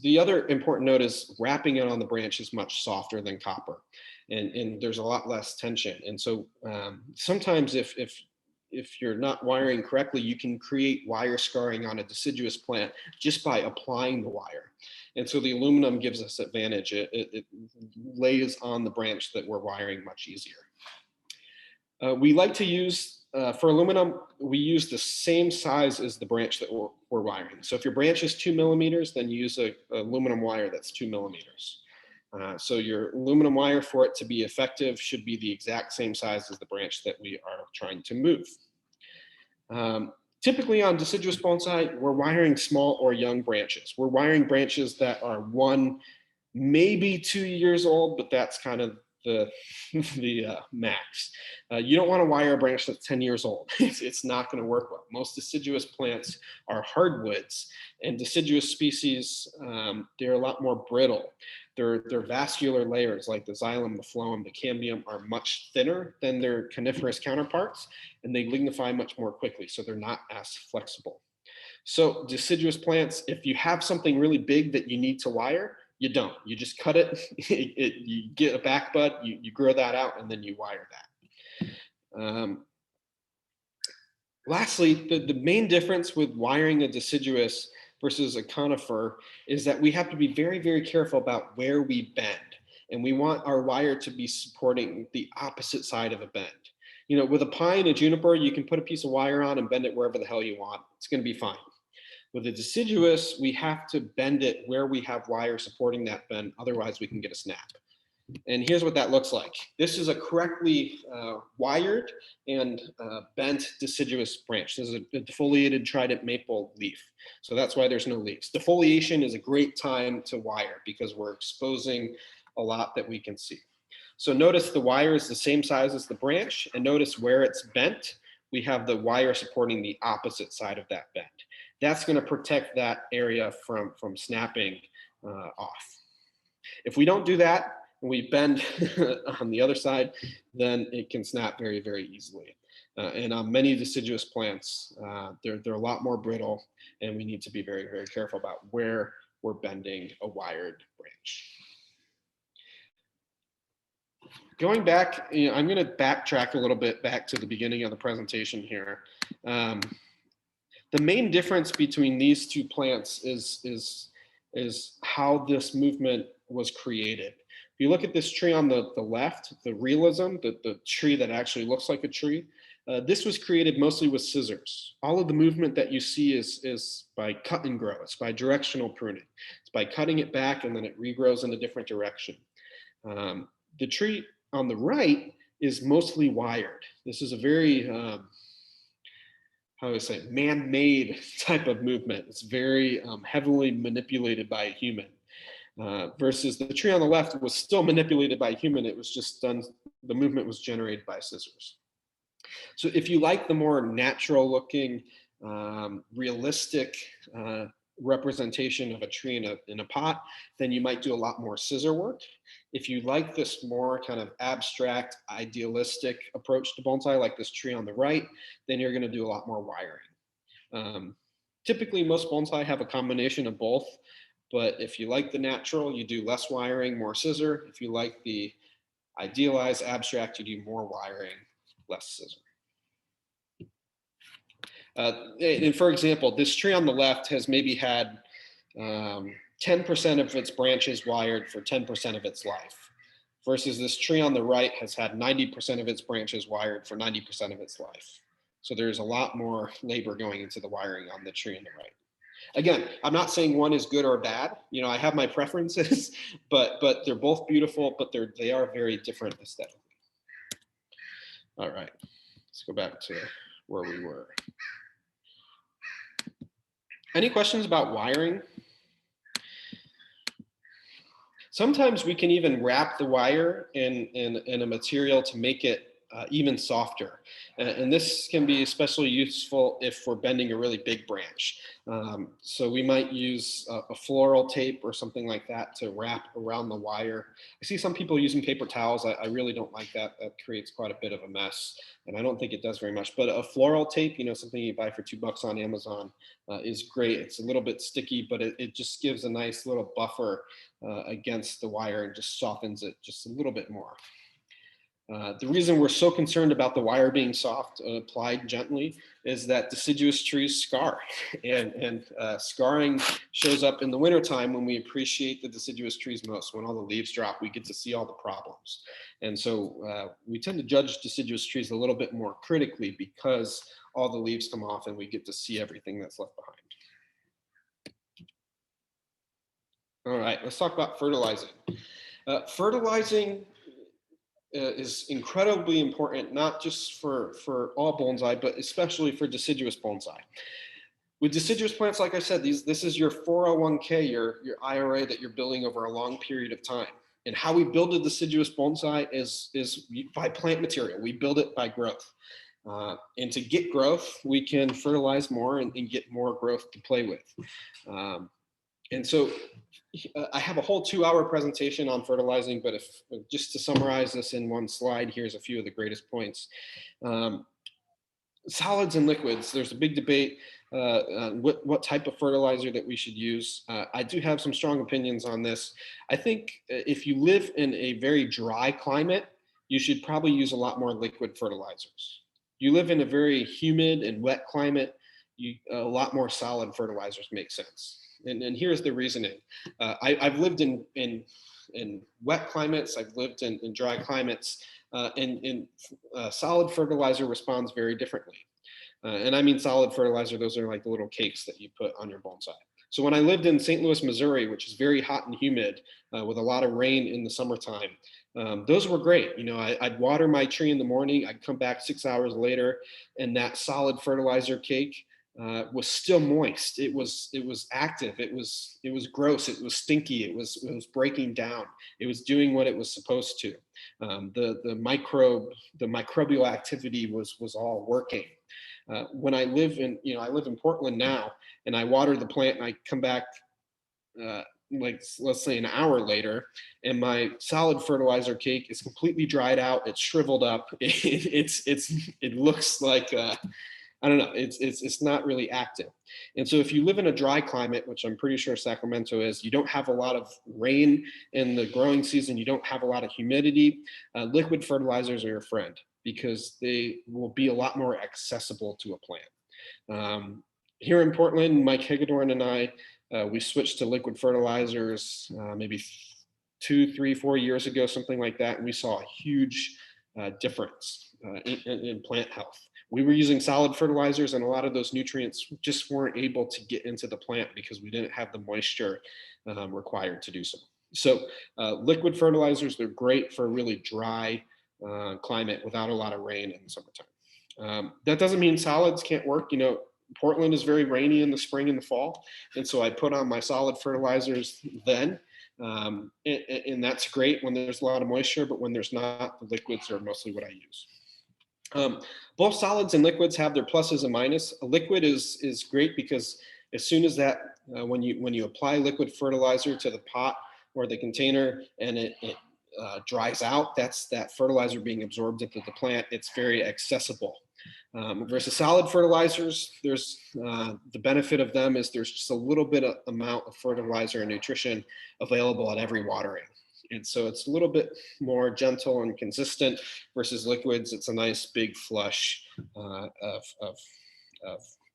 the other important note is wrapping it on the branch is much softer than copper, and there's a lot less tension. And so sometimes if you're not wiring correctly, you can create wire scarring on a deciduous plant just by applying the wire. And so the aluminum gives us advantage. It lays on the branch that we're wiring much easier. We like to use, for aluminum, we use the same size as the branch that we're wiring. So if your branch is 2 millimeters, then you use a aluminum wire that's 2 millimeters. So your aluminum wire, for it to be effective, should be the exact same size as the branch that we are trying to move. Typically on deciduous bonsai, we're wiring small or young branches. We're wiring branches that are 1, maybe 2 years old, but that's kind of the max. You don't want to wire a branch that's 10 years old. It's not going to work well. Most deciduous plants are hardwoods, and deciduous species, they're a lot more brittle. Their vascular layers, like the xylem, the phloem, the cambium, are much thinner than their coniferous counterparts, and they lignify much more quickly, so they're not as flexible. So deciduous plants, if you have something really big that you need to wire, you don't. You just cut it, you get a back bud, you grow that out, and then you wire that. Lastly, the main difference with wiring a deciduous versus a conifer is that we have to be very, very careful about where we bend. And we want our wire to be supporting the opposite side of a bend. You know, with a pine, a juniper, you can put a piece of wire on and bend it wherever the hell you want. It's going to be fine. With a deciduous, we have to bend it where we have wire supporting that bend. Otherwise, we can get a snap. And here's what that looks like. This is a correctly wired and bent deciduous branch. This is a defoliated Trident Maple leaf. So that's why there's no leaves. Defoliation is a great time to wire because we're exposing a lot that we can see. So notice the wire is the same size as the branch, and notice where it's bent, we have the wire supporting the opposite side of that bend. That's going to protect that area from snapping off. If we don't do that, and we bend on the other side, then it can snap very, very easily. And on many deciduous plants, they're a lot more brittle, and we need to be very, very careful about where we're bending a wired branch. Going back, I'm going to backtrack a little bit back to the beginning of the presentation here. The main difference between these two plants is how this movement was created. If you look at this tree on the left, the realism, the tree that actually looks like a tree, this was created mostly with scissors. All of the movement that you see is by cut and grow. It's by directional pruning. It's by cutting it back and then it regrows in a different direction. The tree on the right is mostly wired. This is a very, how do I say, man-made type of movement. It's very heavily manipulated by a human. Versus the tree on the left was still manipulated by a human. It was just done, the movement was generated by scissors. So if you like the more natural looking, realistic representation of a tree in a pot, then you might do a lot more scissor work. If you like this more kind of abstract, idealistic approach to bonsai, like this tree on the right, then you're going to do a lot more wiring. Typically, most bonsai have a combination of both, but if you like the natural, you do less wiring, more scissor. If you like the idealized abstract, you do more wiring, less scissor. And for example, this tree on the left has maybe had 10% of its branches wired for 10% of its life, versus this tree on the right has had 90% of its branches wired for 90% of its life. So there's a lot more labor going into the wiring on the tree on the right. Again, I'm not saying one is good or bad. You know, I have my preferences, but they're both beautiful, but they are very different aesthetically. All right, let's go back to where we were. Any questions about wiring? Sometimes we can even wrap the wire in a material to make it even softer. And this can be especially useful if we're bending a really big branch. So we might use a floral tape or something like that to wrap around the wire. I see some people using paper towels. I really don't like that. That creates quite a bit of a mess, and I don't think it does very much. But a floral tape, you know, something you buy for $2 on Amazon, is great. It's a little bit sticky, but it just gives a nice little buffer against the wire and just softens it just a little bit more. The reason we're so concerned about the wire being soft and applied gently is that deciduous trees scar, and scarring shows up in the wintertime when we appreciate the deciduous trees most. When all the leaves drop, we get to see all the problems. And so we tend to judge deciduous trees a little bit more critically because all the leaves come off and we get to see everything that's left behind. All right, let's talk about fertilizing. Fertilizing is incredibly important, not just for all bonsai, but especially for deciduous bonsai. With deciduous plants, like I said, this is your 401k, your IRA that you're building over a long period of time. And how we build a deciduous bonsai is by plant material. We build it by growth. And to get growth, we can fertilize more and get more growth to play with. And so I have a whole 2-hour presentation on fertilizing, but just to summarize this in one slide, here's a few of the greatest points. Solids and liquids, there's a big debate on what type of fertilizer that we should use. I do have some strong opinions on this. I think if you live in a very dry climate, you should probably use a lot more liquid fertilizers. You live in a very humid and wet climate, a lot more solid fertilizers make sense. And here's the reasoning. I've lived in wet climates, I've lived in dry climates, and solid fertilizer responds very differently. And I mean solid fertilizer, those are like the little cakes that you put on your bonsai. So when I lived in St. Louis, Missouri, which is very hot and humid with a lot of rain in the summertime, those were great. You know, I'd water my tree in the morning, I'd come back 6 hours later, and that solid fertilizer cake was still moist. It was active. It was gross. It was stinky. It was breaking down. It was doing what it was supposed to. The microbial activity was all working. When I live in Portland now, and I water the plant, and I come back like let's say an hour later, and my solid fertilizer cake is completely dried out. It's shriveled up. It looks like I don't know, it's not really active. And so if you live in a dry climate, which I'm pretty sure Sacramento is, you don't have a lot of rain in the growing season, you don't have a lot of humidity, liquid fertilizers are your friend because they will be a lot more accessible to a plant. Here in Portland, Mike Hagedorn and I, we switched to liquid fertilizers maybe 2, 3, 4 years ago, something like that, and we saw a huge difference in plant health. We were using solid fertilizers, and a lot of those nutrients just weren't able to get into the plant because we didn't have the moisture required to do so. So liquid fertilizers, they're great for a really dry climate without a lot of rain in the summertime. That doesn't mean solids can't work. You know, Portland is very rainy in the spring and the fall, and so I put on my solid fertilizers then. And that's great when there's a lot of moisture, but when there's not, the liquids are mostly what I use. Both solids and liquids have their pluses and minuses. A liquid is great because as soon as that when you apply liquid fertilizer to the pot or the container and it dries out, that's that fertilizer being absorbed into the plant. It's very accessible. Versus solid fertilizers, there's the benefit of them is there's just a little bit of amount of fertilizer and nutrition available at every watering. And so it's a little bit more gentle and consistent versus liquids. It's a nice big flush of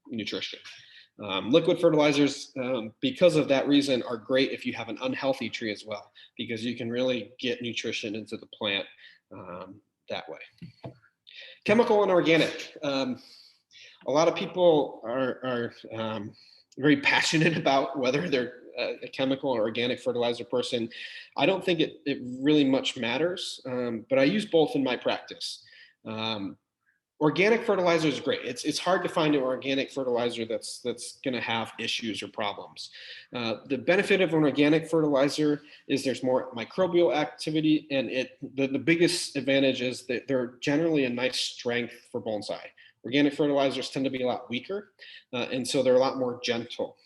nutrition. Liquid fertilizers, because of that reason, are great if you have an unhealthy tree as well, because you can really get nutrition into the plant that way. Chemical and organic. A lot of people are very passionate about whether they're a chemical or organic fertilizer person. I don't think it really much matters, but I use both in my practice. Organic fertilizer is great. It's hard to find an organic fertilizer that's going to have issues or problems. The benefit of an organic fertilizer is there's more microbial activity, and the biggest advantage is that they're generally a nice strength for bonsai. Organic fertilizers tend to be a lot weaker, and so they're a lot more gentle.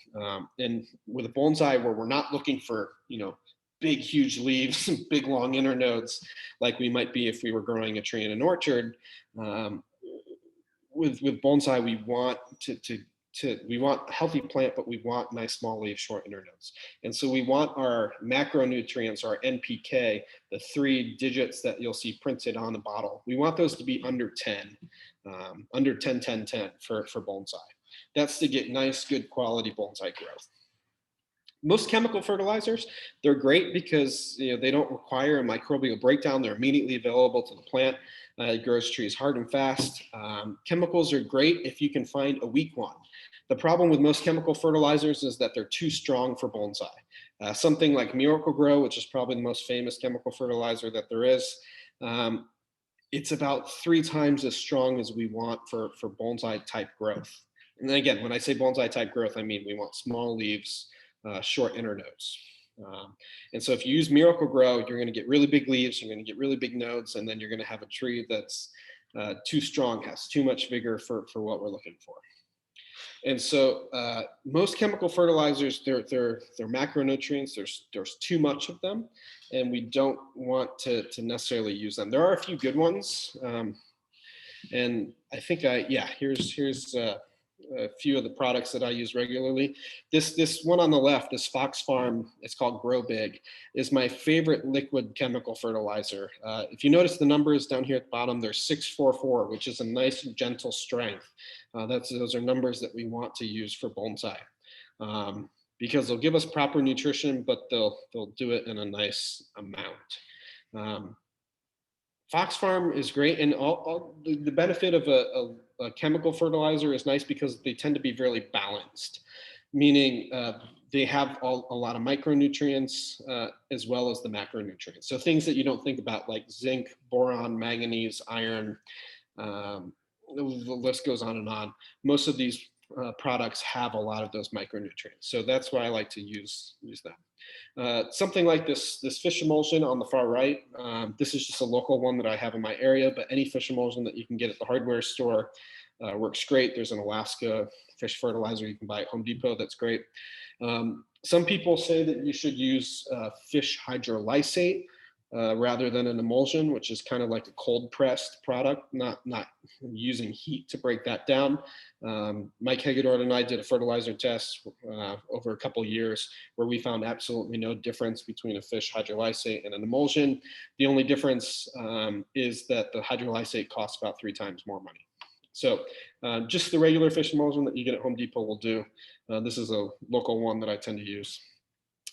And with a bonsai, where we're not looking for big, huge leaves, big, long internodes, like we might be if we were growing a tree in an orchard. With bonsai, we want we want a healthy plant, but we want nice small leaf, short internodes. And so we want our macronutrients, our NPK, the 3 digits that you'll see printed on the bottle. We want those to be under 10, under 10, 10, 10 for bonsai. That's to get nice, good quality bonsai growth. Most chemical fertilizers, they're great because they don't require a microbial breakdown. They're immediately available to the plant. It grows trees hard and fast. Chemicals are great if you can find a weak one. The problem with most chemical fertilizers is that they're too strong for bonsai. Something like Miracle-Gro, which is probably the most famous chemical fertilizer that there is, it's about 3 times as strong as we want for bonsai type growth. And then again, when I say bonsai type growth, I mean we want small leaves, short internodes. And so if you use Miracle-Gro, you're going to get really big leaves, you're going to get really big nodes, and then you're going to have a tree that's too strong, has too much vigor for what we're looking for. And so most chemical fertilizers, they're macronutrients. There's too much of them, and we don't want to necessarily use them. There are a few good ones, and I think here's a few of the products that I use regularly. This one on the left, this Fox Farm, it's called Grow Big, is my favorite liquid chemical fertilizer. If you notice the numbers down here at the bottom, they're 644, which is a nice gentle strength. Those are numbers that we want to use for bonsai, because they'll give us proper nutrition, but they'll do it in a nice amount. Fox Farm is great, and the benefit of a chemical fertilizer is nice because they tend to be really balanced, meaning they have a lot of micronutrients as well as the macronutrients. So things that you don't think about, like zinc, boron, manganese, iron, the list goes on and on. Most of these products have a lot of those micronutrients. So that's why I like to use them. Something like this fish emulsion on the far right, this is just a local one that I have in my area, but any fish emulsion that you can get at the hardware store works great. There's an Alaska fish fertilizer you can buy at Home Depot that's great. Some people say that you should use fish hydrolysate rather than an emulsion, which is kind of like a cold pressed product, not using heat to break that down. Mike Hegedorn and I did a fertilizer test over a couple of years where we found absolutely no difference between a fish hydrolysate and an emulsion. The only difference is that the hydrolysate costs about 3 times more money. So just the regular fish emulsion that you get at Home Depot will do. This is a local one that I tend to use.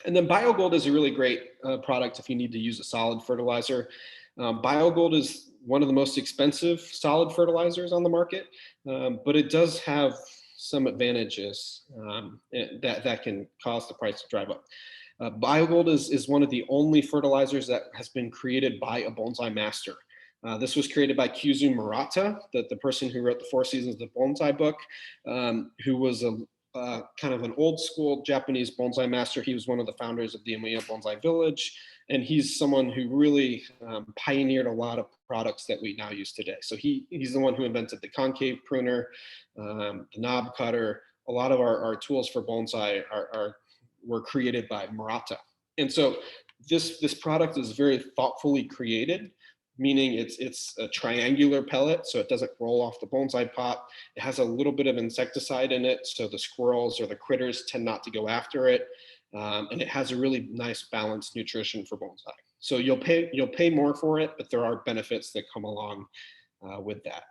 And then BioGold is a really great product if you need to use a solid fertilizer. BioGold is one of the most expensive solid fertilizers on the market, but it does have some advantages that can cause the price to drive up. BioGold is one of the only fertilizers that has been created by a bonsai master. This was created by Kyuzo Murata, the person who wrote the 4 Seasons of Bonsai book, who was a kind of an old school Japanese bonsai master. He was one of the founders of the Amiya Bonsai Village, and he's someone who really pioneered a lot of products that we now use today. So he's the one who invented the concave pruner, the knob cutter, a lot of our tools for bonsai were created by Murata. And so this product is very thoughtfully created, meaning it's a triangular pellet, so it doesn't roll off the bonsai pot. It has a little bit of insecticide in it, so the squirrels or the critters tend not to go after it. And it has a really nice balanced nutrition for bonsai. So you'll pay more for it, but there are benefits that come along with that.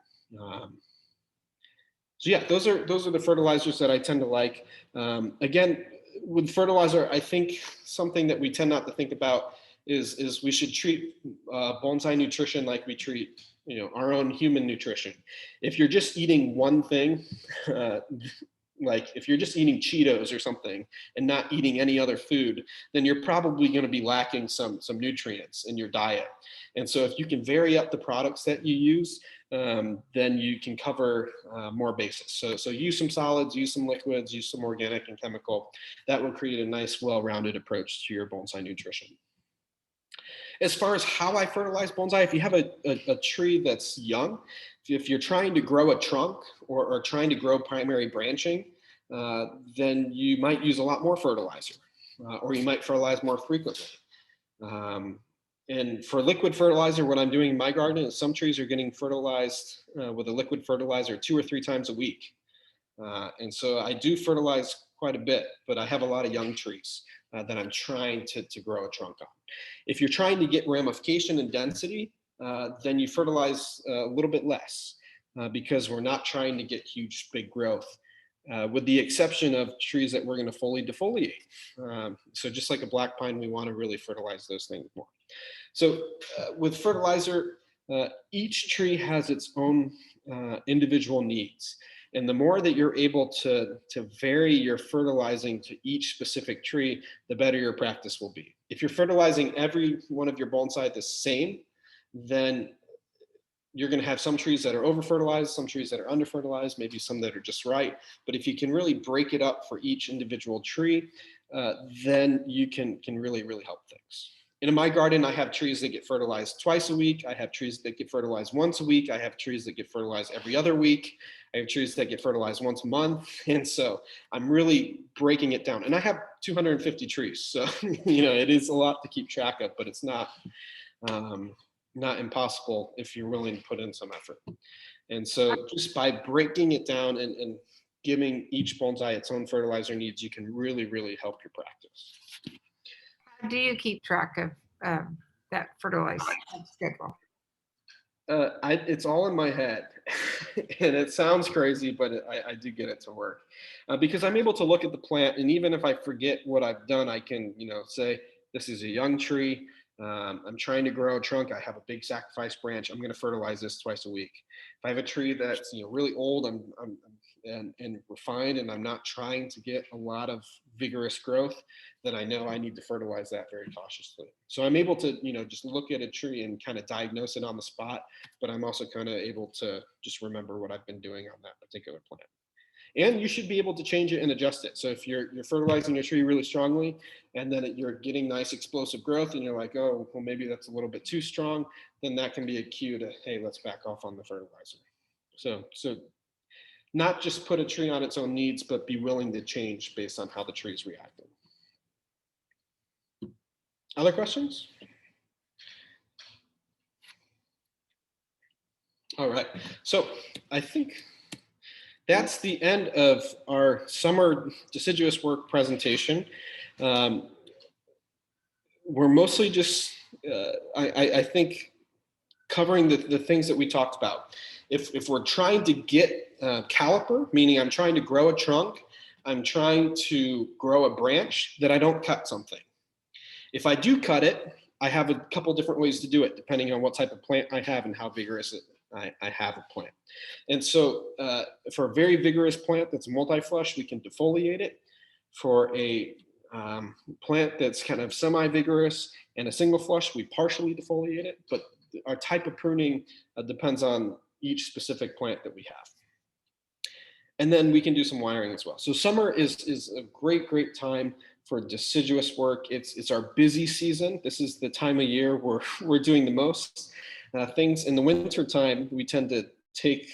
So yeah, those are the fertilizers that I tend to like. Again, with fertilizer, I think something that we tend not to think about is we should treat bonsai nutrition like we treat our own human nutrition. If you're just eating one thing, like if you're just eating Cheetos or something and not eating any other food, then you're probably going to be lacking some nutrients in your diet. And so if you can vary up the products that you use, then you can cover more bases. So use some solids, use some liquids, use some organic and chemical. That will create a nice, well-rounded approach to your bonsai nutrition. As far as how I fertilize bonsai, if you have a tree that's young, if you're trying to grow a trunk or trying to grow primary branching, then you might use a lot more fertilizer, or you might fertilize more frequently. And for liquid fertilizer, what I'm doing in my garden is some trees are getting fertilized with a liquid fertilizer 2 or 3 times a week. And so I do fertilize quite a bit, but I have a lot of young trees that I'm trying to grow a trunk on. If you're trying to get ramification and density, then you fertilize a little bit less because we're not trying to get huge, big growth, with the exception of trees that we're going to fully defoliate. So just like a black pine, we want to really fertilize those things more. So with fertilizer, each tree has its own individual needs. And the more that you're able to vary your fertilizing to each specific tree, the better your practice will be. If you're fertilizing every one of your bonsai the same, then you're going to have some trees that are over-fertilized, some trees that are under-fertilized, maybe some that are just right. But if you can really break it up for each individual tree, then you can really, really help things. In my garden, I have trees that get fertilized twice a week. I have trees that get fertilized once a week. I have trees that get fertilized every other week. I have trees that get fertilized once a month. And so I'm really breaking it down. And I have 250 trees. So, it is a lot to keep track of, but it's not impossible if you're willing to put in some effort. And so just by breaking it down and giving each bonsai its own fertilizer needs, you can really, really help your practice. How do you keep track of that fertilizer schedule? It's all in my head, and it sounds crazy, but I do get it to work because I'm able to look at the plant, and even if I forget what I've done, I can say this is a young tree. I'm trying to grow a trunk. I have a big sacrifice branch. I'm going to fertilize this twice a week. If I have a tree that's really old and refined, and I'm not trying to get a lot of vigorous growth, then I know I need to fertilize that very cautiously. So I'm able to just look at a tree and kind of diagnose it on the spot, but I'm also kind of able to just remember what I've been doing on that particular plant. And you should be able to change it and adjust it. So if you're fertilizing your tree really strongly and then you're getting nice explosive growth and you're like, oh, well, maybe that's a little bit too strong, then that can be a cue to, hey, let's back off on the fertilizer. So not just put a tree on its own needs, but be willing to change based on how the tree is reacting. Other questions? All right, so I think that's the end of our summer deciduous work presentation. We're mostly just, I think, covering the things that we talked about. If we're trying to get caliper, meaning I'm trying to grow a trunk, I'm trying to grow a branch, that I don't cut something. If I do cut it, I have a couple different ways to do it, depending on what type of plant I have and how vigorous I have a plant. And so for a very vigorous plant that's multi-flush, we can defoliate it. For a plant that's kind of semi-vigorous and a single flush, we partially defoliate it, but our type of pruning depends on each specific plant that we have. And then we can do some wiring as well. So summer is a great time for deciduous work. It's our busy season. This is the time of year where we're doing the most things. In the winter time, we tend to take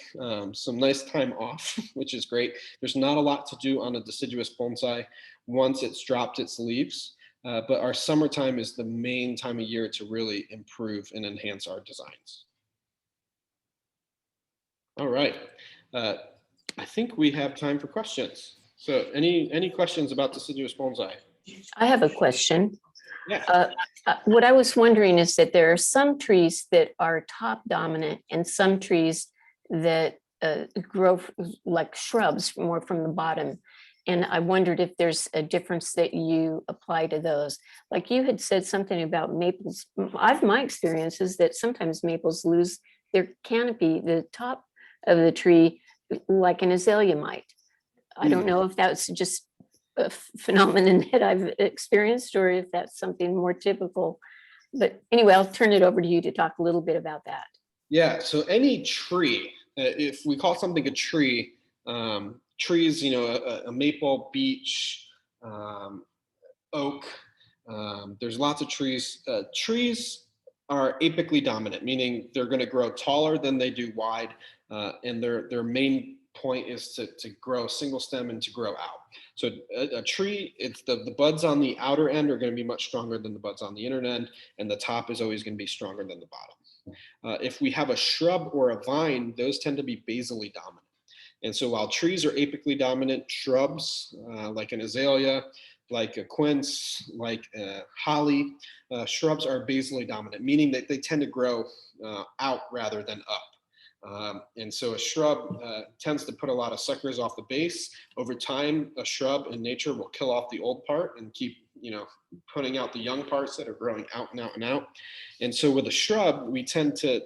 some nice time off, which is great. There's not a lot to do on a deciduous bonsai once it's dropped its leaves, but our summertime is the main time of year to really improve and enhance our designs. All right, I think we have time for questions. So any questions about deciduous bonsai? I have a question. Yeah. What I was wondering is that there are some trees that are top dominant and some trees that grow like shrubs more from the bottom. And I wondered if there's a difference that you apply to those. Like you had said something about maples. My experience is that sometimes maples lose their canopy, the top of the tree, like an azalea might. I don't know if that's just a phenomenon that I've experienced or if that's something more typical. But anyway, I'll turn it over to you to talk a little bit about that. Yeah, so any tree, if we call something a tree, trees, you know, a maple, beech, oak, there's lots of trees. Trees are apically dominant, meaning they're going to grow taller than they do wide, and their main point is to grow single stem and to grow out. So a tree, it's the buds on the outer end are going to be much stronger than the buds on the inner end, and the top is always going to be stronger than the bottom. If we have a shrub or a vine, those tend to be basally dominant. And so while trees are apically dominant, shrubs like an azalea, like a quince, like holly, shrubs are basally dominant, meaning that they tend to grow out rather than up. And so a shrub tends to put a lot of suckers off the base. Over time, a shrub in nature will kill off the old part and keep, you know, putting out the young parts that are growing out and out and out. And so with a shrub, we tend to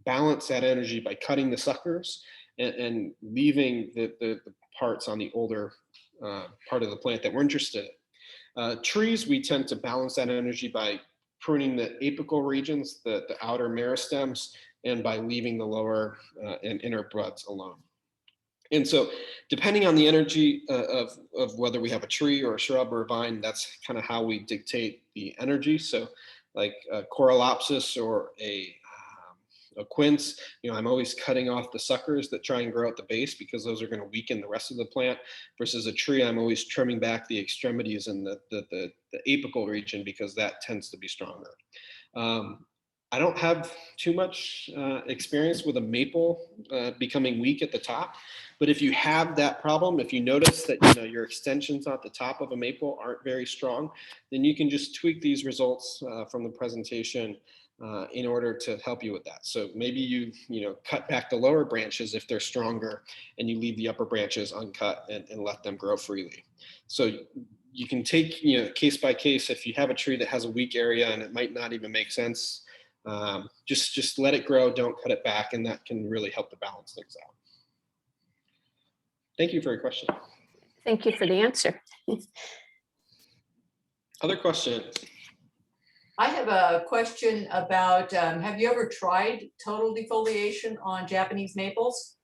balance that energy by cutting the suckers and leaving the parts on the older part of the plant that we're interested in. Trees, we tend to balance that energy by pruning the apical regions, the outer meristems, and by leaving the lower and inner buds alone. And so depending on the energy of whether we have a tree or a shrub or a vine, that's kind of how we dictate the energy. So like a Coralopsis or a quince, you know, I'm always cutting off the suckers that try and grow at the base because those are going to weaken the rest of the plant. Versus a tree, I'm always trimming back the extremities and the apical region because that tends to be stronger. I don't have too much experience with a maple becoming weak at the top, but if you have that problem, if you notice that, you know, your extensions at the top of a maple aren't very strong, then you can just tweak these results from the presentation in order to help you with that. So maybe you cut back the lower branches if they're stronger, and you leave the upper branches uncut and let them grow freely. So you can take, you know, case by case. If you have a tree that has a weak area and it might not even make sense, just let it grow, don't cut it back, and that can really help to balance things out. Thank you for your question. Thank you for the answer. Other questions? I have a question about, have you ever tried total defoliation on Japanese maples?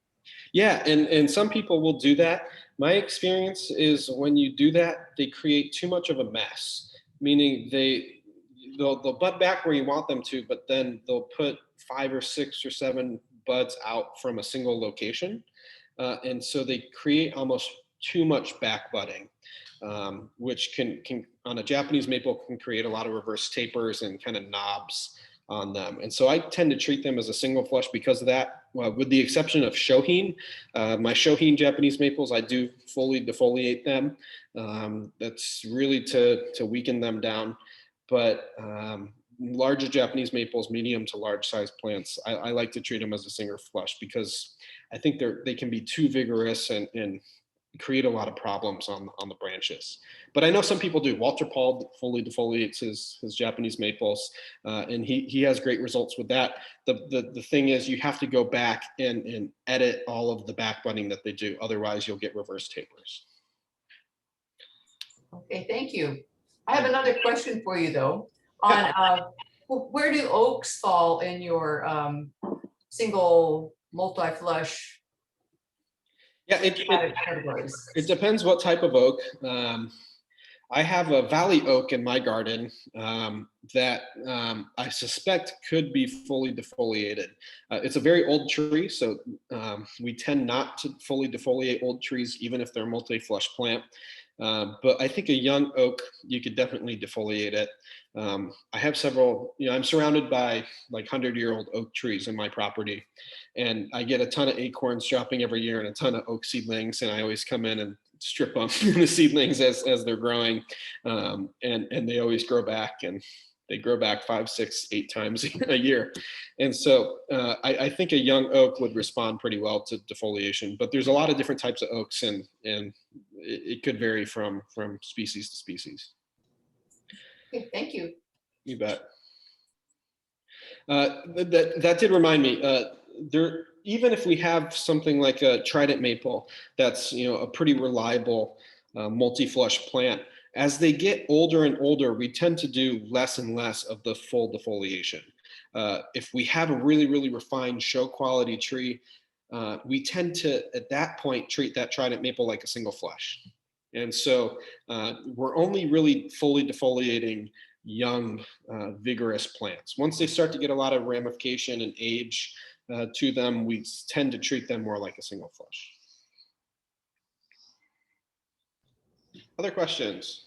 Yeah, and some people will do that. My experience is when you do that, they create too much of a mess, meaning they'll bud back where you want them to, but then they'll put 5 or 6 or 7 buds out from a single location. And so they create almost too much back budding, which can on a Japanese maple can create a lot of reverse tapers and kind of knobs on them. And so I tend to treat them as a single flush because of that, with the exception of Shohin. My Shohin Japanese maples, I do fully defoliate them. That's really to weaken them down. But larger Japanese maples, medium to large size plants, I like to treat them as a single flush because I think they can be too vigorous and create a lot of problems on the branches. But I know some people do. Walter Paul fully defoliates his Japanese maples, and he has great results with that. The thing is, you have to go back and edit all of the back budding that they do. Otherwise, you'll get reverse tapers. Okay, thank you. I have another question for you though. On where do oaks fall in your single multi-flush Yeah, categories? it depends what type of oak. I have a valley oak in my garden that I suspect could be fully defoliated. It's a very old tree, so we tend not to fully defoliate old trees, even if they're multi-flush plant. But I think a young oak, you could definitely defoliate it. I have several, I'm surrounded by like 100-year-old oak trees in my property, and I get a ton of acorns dropping every year and a ton of oak seedlings, and I always come in and strip them the seedlings as they're growing, and they always grow back, and they grow back 5, 6, 8 times a year. And so I think a young oak would respond pretty well to defoliation, but there's a lot of different types of oaks, and it could vary from species to species. Okay, thank you. You bet. That did remind me, there, even if we have something like a Trident Maple, that's a pretty reliable multi-flush plant, as they get older and older, we tend to do less and less of the full defoliation. If we have a really, really refined show quality tree, we tend to, at that point, treat that Trident Maple like a single flush. And so we're only really fully defoliating young, vigorous plants. Once they start to get a lot of ramification and age to them, we tend to treat them more like a single flush. Other questions?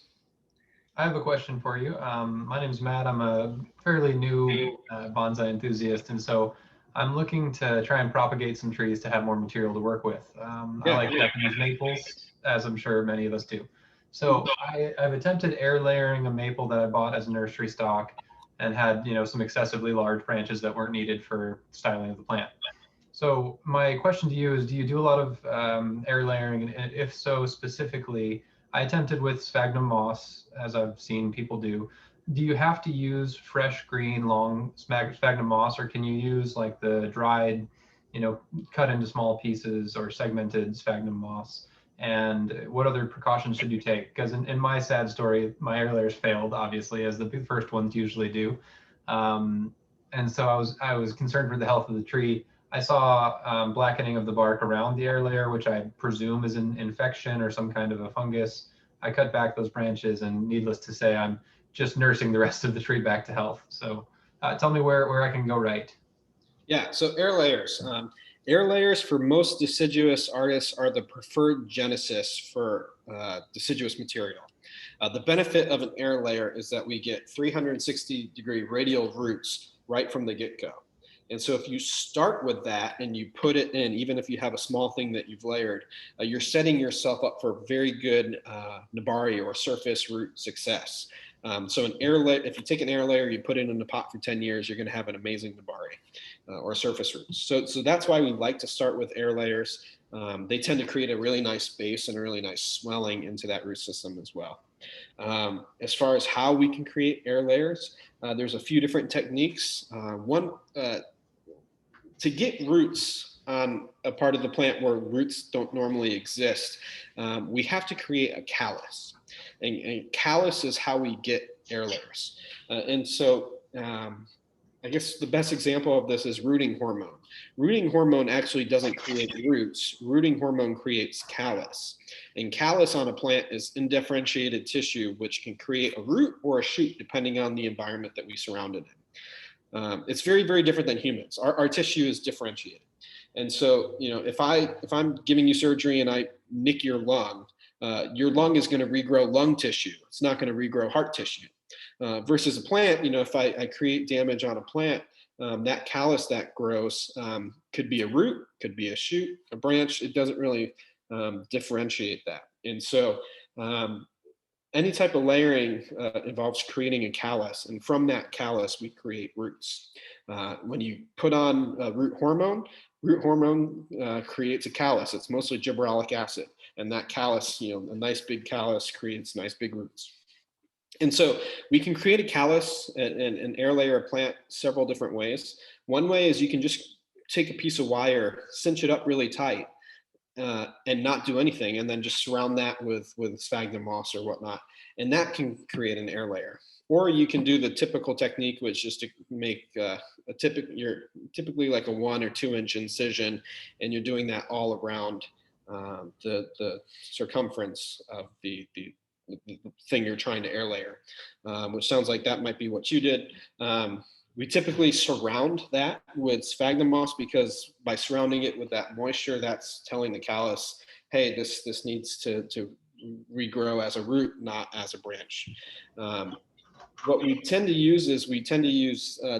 I have a question for you. My name is Matt. I'm a fairly new bonsai enthusiast, and so I'm looking to try and propagate some trees to have more material to work with. I like Japanese maples, as I'm sure many of us do. So I've attempted air layering a maple that I bought as a nursery stock, and had some excessively large branches that weren't needed for styling of the plant. So my question to you is, do you do a lot of air layering? And if so, specifically, I attempted with sphagnum moss, as I've seen people do. Do you have to use fresh green long sphagnum moss, or can you use like the dried, cut into small pieces or segmented sphagnum moss? And what other precautions should you take? Because in my sad story, my air layers failed, obviously, as the first ones usually do. And so I was concerned for the health of the tree. I saw blackening of the bark around the air layer, which I presume is an infection or some kind of a fungus. I cut back those branches, and needless to say, I'm just nursing the rest of the tree back to health. So tell me where I can go right. Yeah, so air layers. Air layers for most deciduous artists are the preferred genesis for deciduous material. The benefit of an air layer is that we get 360-degree radial roots right from the get-go. And so if you start with that and you put it in, even if you have a small thing that you've layered, you're setting yourself up for very good nabari or surface root success. So an air layer, if you take an air layer, you put it in the pot for 10 years, you're going to have an amazing nabari or surface roots. So that's why we like to start with air layers. They tend to create a really nice base and a really nice swelling into that root system as well. As far as how we can create air layers, there's a few different techniques. One, to get roots on a part of the plant where roots don't normally exist, we have to create a callus. And callus is how we get air layers. And so I guess the best example of this is rooting hormone. Rooting hormone actually doesn't create roots. Rooting hormone creates callus. And callus on a plant is indifferentiated tissue, which can create a root or a shoot depending on the environment that we surround it in. It's very, very different than humans. Our tissue is differentiated. And so, if I'm giving you surgery and I nick your lung is going to regrow lung tissue. It's not going to regrow heart tissue. Versus a plant, if I create damage on a plant, that callus that grows could be a root, could be a shoot, a branch. It doesn't really differentiate that. And so any type of layering involves creating a callus, and from that callus we create roots. When you put on root hormone creates a callus. It's mostly gibberellic acid, and that callus, a nice big callus creates nice big roots. And so we can create a callus and air layer a plant several different ways. One way is you can just take a piece of wire, cinch it up really tight, and not do anything, and then just surround that with sphagnum moss or whatnot, and that can create an air layer. Or you can do the typical technique, which is to make you're typically like a 1 or 2 inch incision, and you're doing that all around the circumference of the thing you're trying to air layer, which sounds like that might be what you did. We typically surround that with sphagnum moss, because by surrounding it with that moisture, that's telling the callus, hey, this needs to regrow as a root, not as a branch. What we tend to use is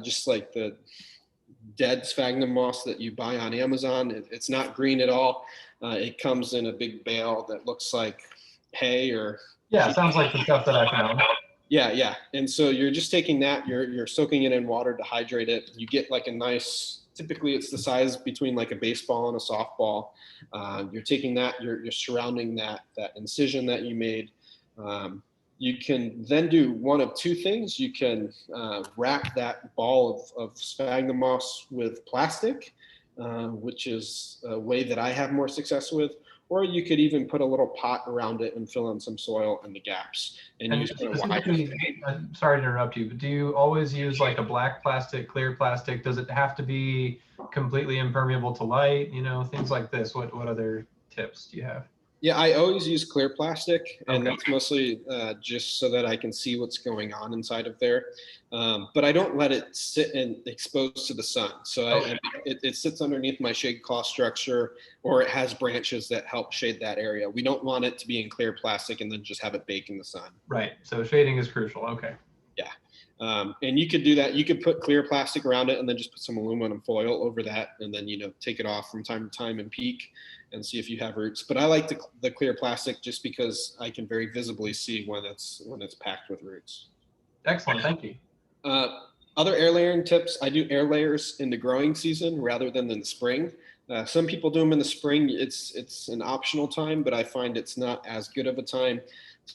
just like the dead sphagnum moss that you buy on Amazon. It's not green at all. It comes in a big bale that looks like hay or. Yeah, it sounds like the stuff that I found. Yeah. And so you're just taking that, you're soaking it in water to hydrate it. You get like a nice, typically it's the size between like a baseball and a softball. You're taking that, you're surrounding that incision that you made. You can then do one of two things. You can wrap that ball of sphagnum moss with plastic, which is a way that I have more success with. Or you could even put a little pot around it and fill in some soil in the gaps. And use sorry to interrupt you, but do you always use like a black plastic, clear plastic? Does it have to be completely impermeable to light? You know, things like this. What other tips do you have? Yeah, I always use clear plastic, and Okay. that's mostly just so that I can see what's going on inside of there. But I don't let it sit and exposed to the sun. So Okay. it sits underneath my shade cloth structure, or it has branches that help shade that area. We don't want it to be in clear plastic and then just have it bake in the sun. Right. So shading is crucial. Okay. Yeah. And you could do that. You could put clear plastic around it and then just put some aluminum foil over that, and then, take it off from time to time and peek and see if you have roots. But I like the clear plastic just because I can very visibly see when it's packed with roots. Excellent. Thank you. Other air layering tips, I do air layers in the growing season rather than in the spring. Some people do them in the spring. It's an optional time, but I find it's not as good of a time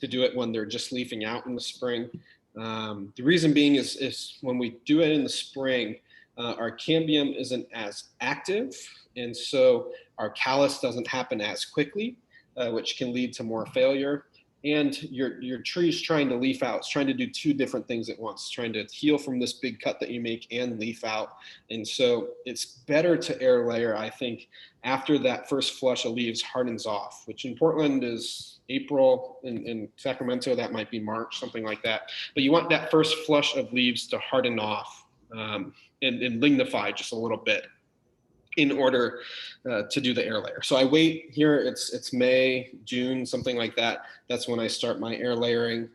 to do it when they're just leafing out in the spring. The reason being is when we do it in the spring, our cambium isn't as active, and so our callus doesn't happen as quickly, which can lead to more failure. And your tree's trying to leaf out. It's trying to do two different things at once, trying to heal from this big cut that you make and leaf out. And so it's better to air layer, I think, after that first flush of leaves hardens off, which in Portland is April. In Sacramento, that might be March, something like that. But you want that first flush of leaves to harden off and lignify just a little bit in order to do the air layer. So I wait here, it's May, June, something like that. That's when I start my air layering.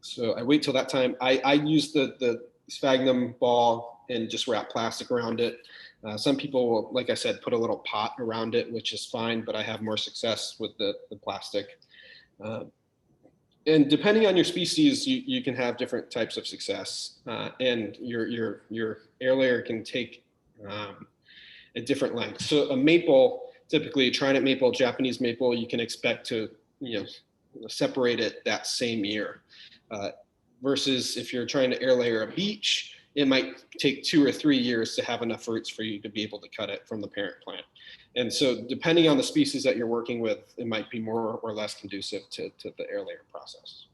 So I wait till that time. I use the sphagnum ball and just wrap plastic around it. Some people will, like I said, put a little pot around it, which is fine, but I have more success with the plastic. And depending on your species, you can have different types of success. And your air layer can take a different length. So a maple, typically a Trident Maple, Japanese maple, you can expect to separate it that same year. Versus if you're trying to air layer a beech, it might take 2 or 3 years to have enough roots for you to be able to cut it from the parent plant. And so depending on the species that you're working with, it might be more or less conducive to the air layer process.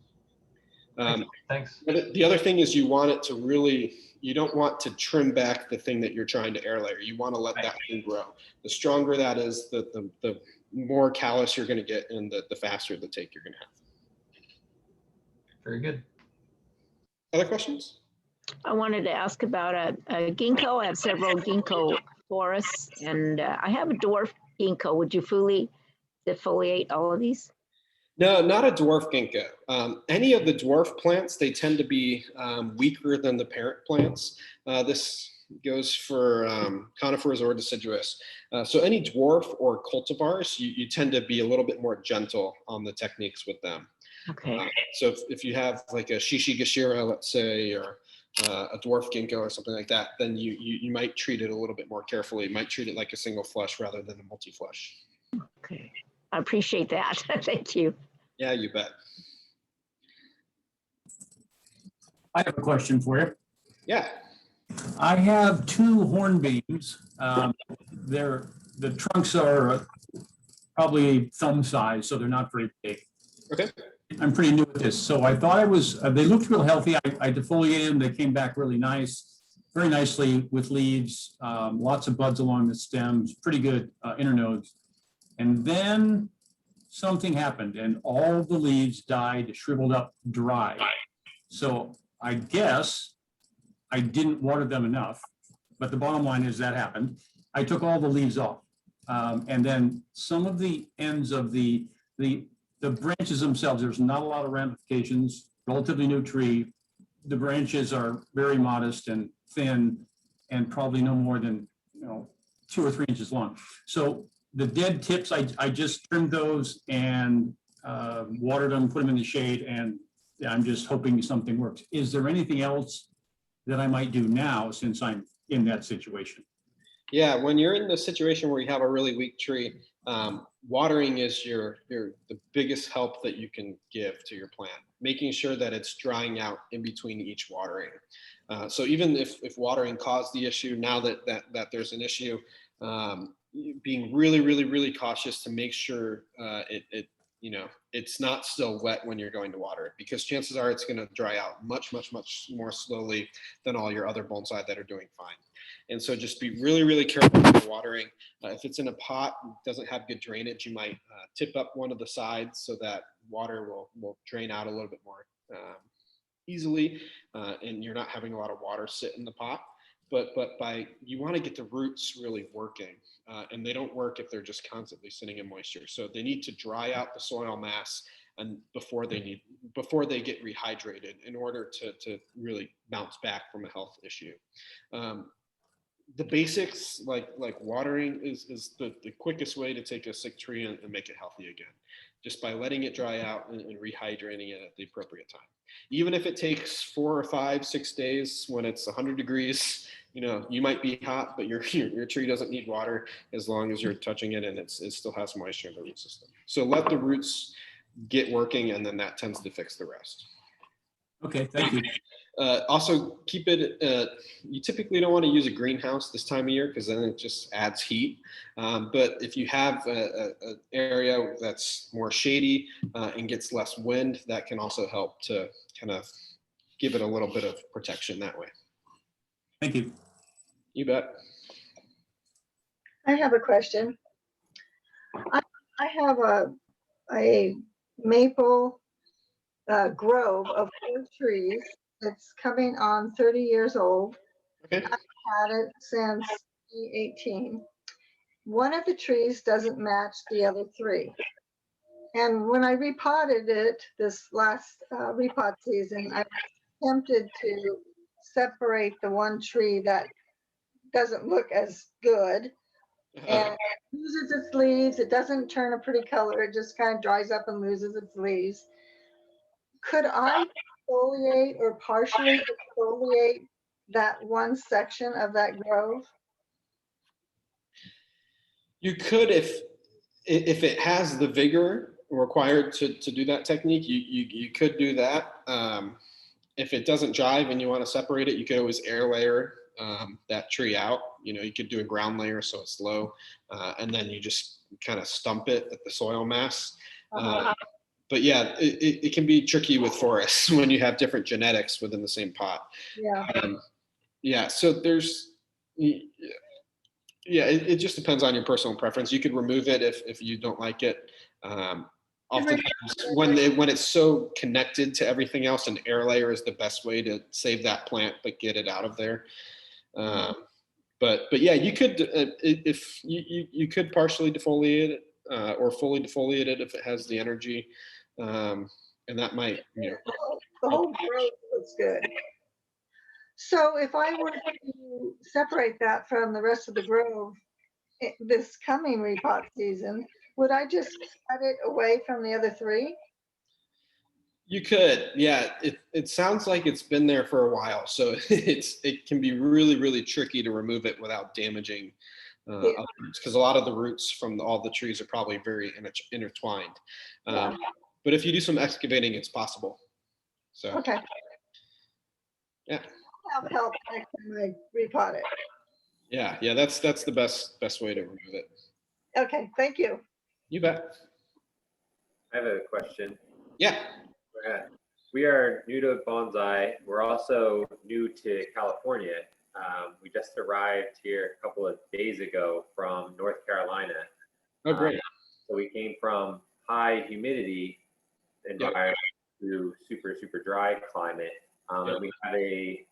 Thanks. The other thing is you want it to really, you don't want to trim back the thing that you're trying to air layer. You want to let that thing grow. The stronger that is, the more callus you're going to get, and the faster the take you're going to have. Very good. Other questions? I wanted to ask about a ginkgo. I have several ginkgo forests, and I have a dwarf ginkgo. Would you fully defoliate all of these? No, not a dwarf ginkgo. Any of the dwarf plants, they tend to be weaker than the parent plants. This goes for conifers or deciduous. So any dwarf or cultivars, you tend to be a little bit more gentle on the techniques with them. Okay. So if you have like a Shishigashira, let's say, or a dwarf ginkgo or something like that, then you might treat it a little bit more carefully. You might treat it like a single flush rather than a multi-flush. Okay. I appreciate that. Thank you. Yeah, you bet. I have a question for you. Yeah. I have 2 hornbeams. The trunks are probably thumb size, so they're not very big. Okay. I'm pretty new at this, so I thought they looked real healthy. I defoliated them. They came back really nice, very nicely with leaves, lots of buds along the stems, pretty good internodes. And then something happened and all the leaves died, shriveled up, dry. So I guess I didn't water them enough, but the bottom line is that happened. I took all the leaves off. And then some of the ends of the branches themselves, there's not a lot of ramifications, relatively new tree. The branches are very modest and thin and probably no more than 2 or 3 inches long. So the dead tips, I just trimmed those and watered them, put them in the shade, and I'm just hoping something works. Is there anything else that I might do now since I'm in that situation? Yeah, when you're in the situation where you have a really weak tree, watering is the biggest help that you can give to your plant, making sure that it's drying out in between each watering. So even if watering caused the issue, now that there's an issue, being really cautious to make sure it's not still wet when you're going to water it, because chances are it's going to dry out much more slowly than all your other bonsai that are doing fine. And so just be really careful with watering. If it's in a pot, doesn't have good drainage, you might tip up one of the sides so that water will drain out a little bit more easily, and you're not having a lot of water sit in the pot. But you want to get the roots really working, and they don't work if they're just constantly sitting in moisture. So they need to dry out the soil mass and before they get rehydrated in order to really bounce back from a health issue. The basics, like watering, is the quickest way to take a sick tree and make it healthy again, just by letting it dry out and rehydrating it at the appropriate time. Even if it takes 4 or 5, 6 days when it's 100 degrees, you might be hot, but your tree doesn't need water as long as you're touching it and it still has moisture in the root system. So let the roots get working, and then that tends to fix the rest. Okay, thank you. Also, keep it, you typically don't want to use a greenhouse this time of year because then it just adds heat. But if you have an area that's more shady and gets less wind, that can also help to kind of give it a little bit of protection that way. Thank you. You bet. I have a question. I have a maple grove of 4 trees. It's coming on 30 years old. Okay. I've had it since 2018. One of the trees doesn't match the other 3. And when I repotted it this last repot season, I was tempted to separate the one tree that doesn't look as good and loses its leaves. It doesn't turn a pretty color. It just kind of dries up and loses its leaves. Could I defoliate or partially defoliate that one section of that grove? You could, if it has the vigor required to do that technique, you could do that. If it doesn't jive and you want to separate it, you could always air layer that tree out. You could do a ground layer so it's low, and then you just kind of stump it at the soil mass. But yeah, it can be tricky with forests when you have different genetics within the same pot. Yeah. So there's, it just depends on your personal preference. You could remove it if you don't like it. Oftentimes when it's so connected to everything else, an air layer is the best way to save that plant but get it out of there. But yeah, you could if you could partially defoliate it or fully defoliate it if it has the energy, and that might the whole grove looks good. So if I were to separate that from the rest of the grove this coming repot season, would I just cut it away from the other 3? You could, yeah. It sounds like it's been there for a while, so it can be really tricky to remove it without damaging other roots, because a lot of the roots from all the trees are probably very intertwined. But if you do some excavating, it's possible. So okay, yeah, I'll have help next time I repot it. Yeah, that's the best way to remove it. Okay, thank you. You bet. I have a question. Yeah. We are new to bonsai. We're also new to California. We just arrived here a couple of days ago from North Carolina. Oh, great. So we came from high humidity environment to super, super dry climate. And we have a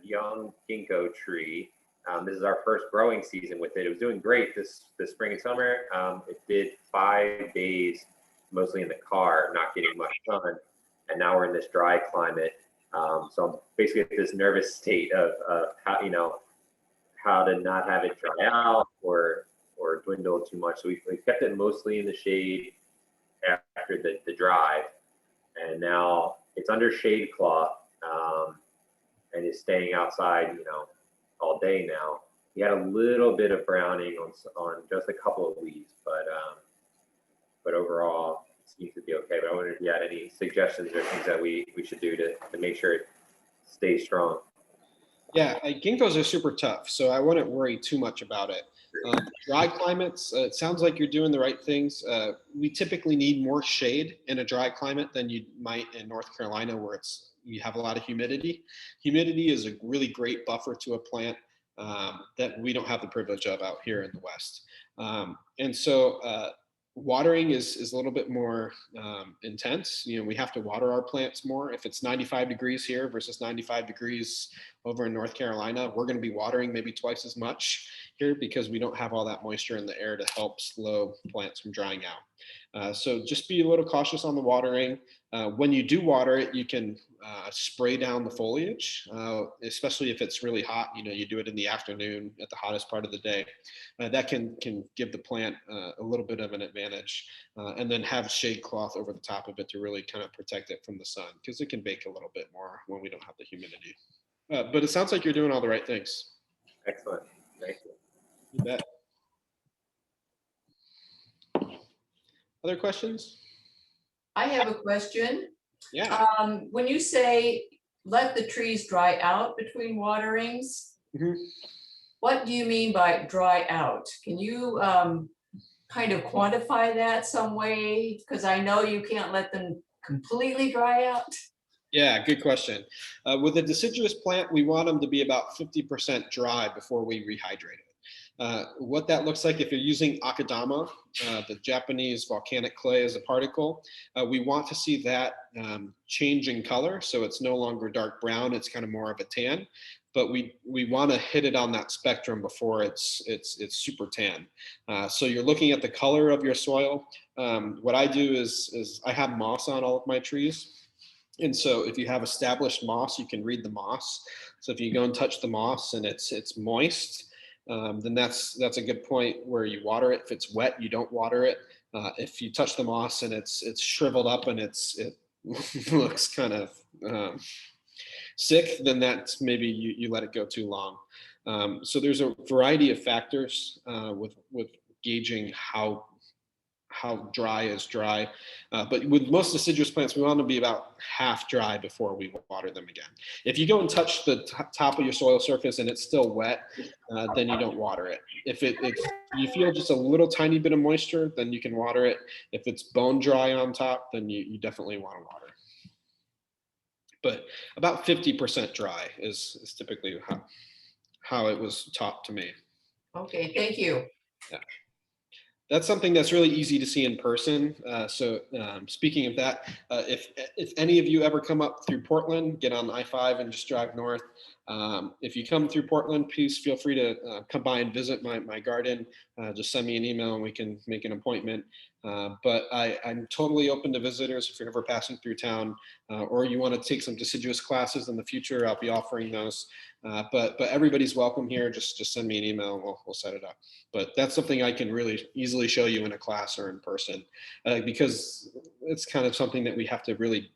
young ginkgo tree. This is our first growing season with it. It was doing great this spring and summer. It did 5 days, mostly in the car, not getting much sun. And now we're in this dry climate. So I'm basically at this nervous state of how, you know, how to not have it dry out or dwindle too much. So we kept it mostly in the shade after the drive. And now it's under shade cloth and is staying outside, you know, all day now. We had a little bit of browning on just a couple of leaves, but overall it seems to be okay. But I wonder if you had any suggestions or things that we should do to make sure it stays strong. Yeah, ginkgos are super tough, so I wouldn't worry too much about it. Dry climates, it sounds like you're doing the right things. We typically need more shade in a dry climate than you might in North Carolina, where you have a lot of humidity. Humidity is a really great buffer to a plant that we don't have the privilege of out here in the West. And so watering is a little bit more intense. You know, we have to water our plants more. If it's 95 degrees here versus 95 degrees over in North Carolina, we're going to be watering maybe twice as much here because we don't have all that moisture in the air to help slow plants from drying out. So just be a little cautious on the watering. When you do water it, you can spray down the foliage, especially if it's really hot. You know, you do it in the afternoon at the hottest part of the day. That can give the plant a little bit of an advantage, and then have shade cloth over the top of it to really kind of protect it from the sun, because it can bake a little bit more when we don't have the humidity. But it sounds like you're doing all the right things. Excellent. Thank you. You bet. Other questions? I have a question. Yeah. When you say let the trees dry out between waterings, what do you mean by dry out? Can you kind of quantify that some way? Because I know you can't let them completely dry out. Yeah, good question. With a deciduous plant, we want them to be about 50% dry before we rehydrate it. What that looks like if you're using akadama, the Japanese volcanic clay as a particle, we want to see that change in color. So it's no longer dark brown, it's kind of more of a tan. But we want to hit it on that spectrum before it's super tan. So you're looking at the color of your soil. What I do is I have moss on all of my trees. And so if you have established moss, you can read the moss. So if you go and touch the moss and it's moist, then that's a good point where you water it. If it's wet, you don't water it. If you touch the moss and it's shriveled up and it looks kind of sick, then that's maybe you let it go too long. So there's a variety of factors with gauging how dry is dry. But with most deciduous plants, we want to be about half dry before we water them again. If you go and touch the top of your soil surface and it's still wet, then you don't water it. If you feel just a little tiny bit of moisture, then you can water it. If it's bone dry on top, then you definitely want to water. But about 50% dry is typically how it was taught to me. Okay, thank you. Yeah. That's something that's really easy to see in person. So speaking of that, if any of you ever come up through Portland, get on I-5 and just drive north. If you come through Portland, please feel free to come by and visit my garden. Just send me an email and we can make an appointment. But I'm totally open to visitors if you're ever passing through town, or you want to take some deciduous classes in the future. I'll be offering those. But everybody's welcome here. Just send me an email and we'll set it up. But that's something I can really easily show you in a class or in person, because it's kind of something that we have to really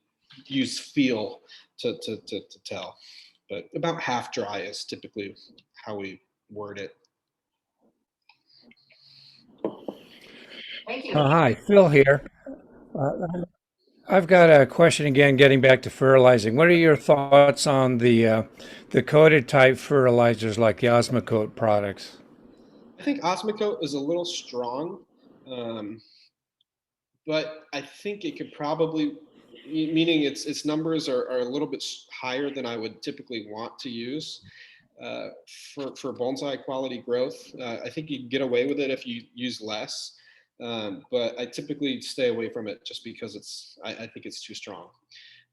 use feel to tell. But about half dry is typically how we word it. Thank you. Hi, Phil here. I've got a question again, getting back to fertilizing. What are your thoughts on the coated type fertilizers like the Osmocote products? I think Osmocote is a little strong, but I think it could probably, meaning its numbers are a little bit higher than I would typically want to use for bonsai quality growth. I think you can get away with it if you use less. but I typically stay away from it just because I think it's too strong.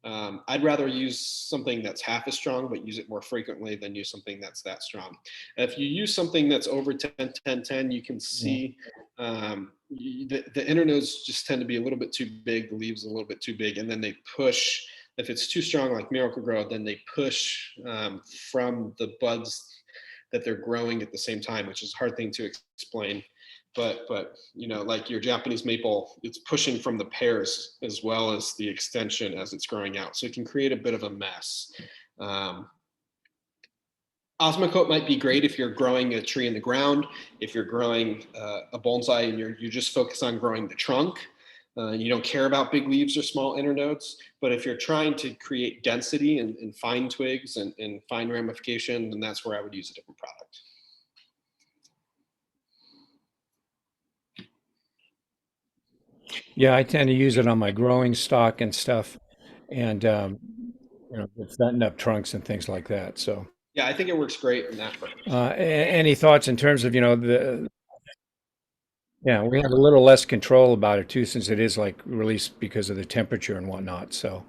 I'd rather use something that's half as strong, but use it more frequently than use something that's that strong. If you use something that's over 10, 10, 10, you can see the internodes just tend to be a little bit too big, the leaves a little bit too big, and then they push. If it's too strong, like Miracle-Gro, then they push from the buds that they're growing at the same time, which is a hard thing to explain. But you know, like your Japanese maple, it's pushing from the pairs as well as the extension as it's growing out. So it can create a bit of a mess. Osmocote might be great if you're growing a tree in the ground, if you're growing a bonsai and you just focus on growing the trunk. You don't care about big leaves or small internodes, but if you're trying to create density and fine twigs and fine ramification, then that's where I would use a different product. Yeah, I tend to use it on my growing stock and stuff, and you know, setting up trunks and things like that. So, Yeah, I think it works great in that purpose. any thoughts in terms of, you know, yeah, we have a little less control about it too, since it is like released because of the temperature and whatnot. So,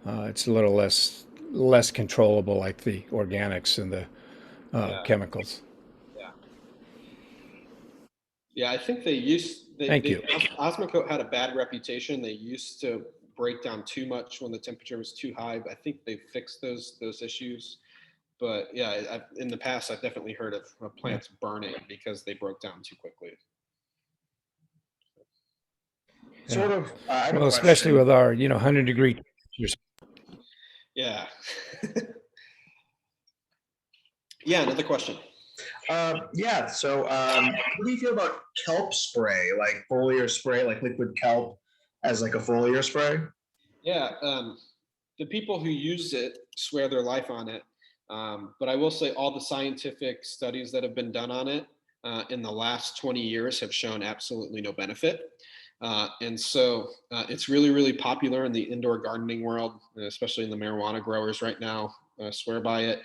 it's a little less controllable, like the organics and the chemicals. Yeah, I think Thank you. Osmocote had a bad reputation. They used to break down too much when the temperature was too high. I think they fixed those issues. But yeah, in the past, I've definitely heard of plants burning because they broke down too quickly. Sort of. I have a Well, especially question. with our, you know, 100-degree temperatures. Yeah. Yeah, another question. Yeah. So, what do you feel about kelp spray, like foliar spray, like liquid kelp, as like a foliar spray? Yeah, the people who use it swear their life on it. But I will say all the scientific studies that have been done on it in the last 20 years have shown absolutely no benefit. And so it's really, really popular in the indoor gardening world, especially in the marijuana growers right now, swear by it.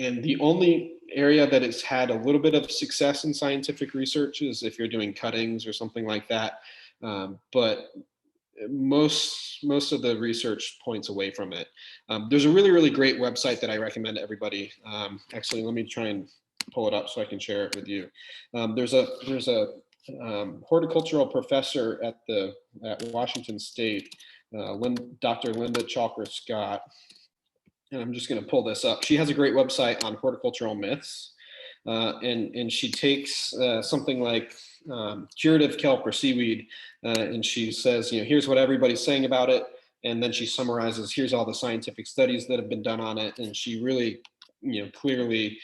And the only area that it's had a little bit of success in scientific research is if you're doing cuttings or something like that. But most of the research points away from it. There's a really, really great website that I recommend to everybody. Actually, let me try and pull it up so I can share it with you. There's a horticultural professor at Washington State, Dr. Linda Chalker Scott. And I'm just going to pull this up. She has a great website on horticultural myths. And she takes something like curative kelp or seaweed, and she says, you know, here's what everybody's saying about it. And then she summarizes, here's all the scientific studies that have been done on it. And she really, you know, clearly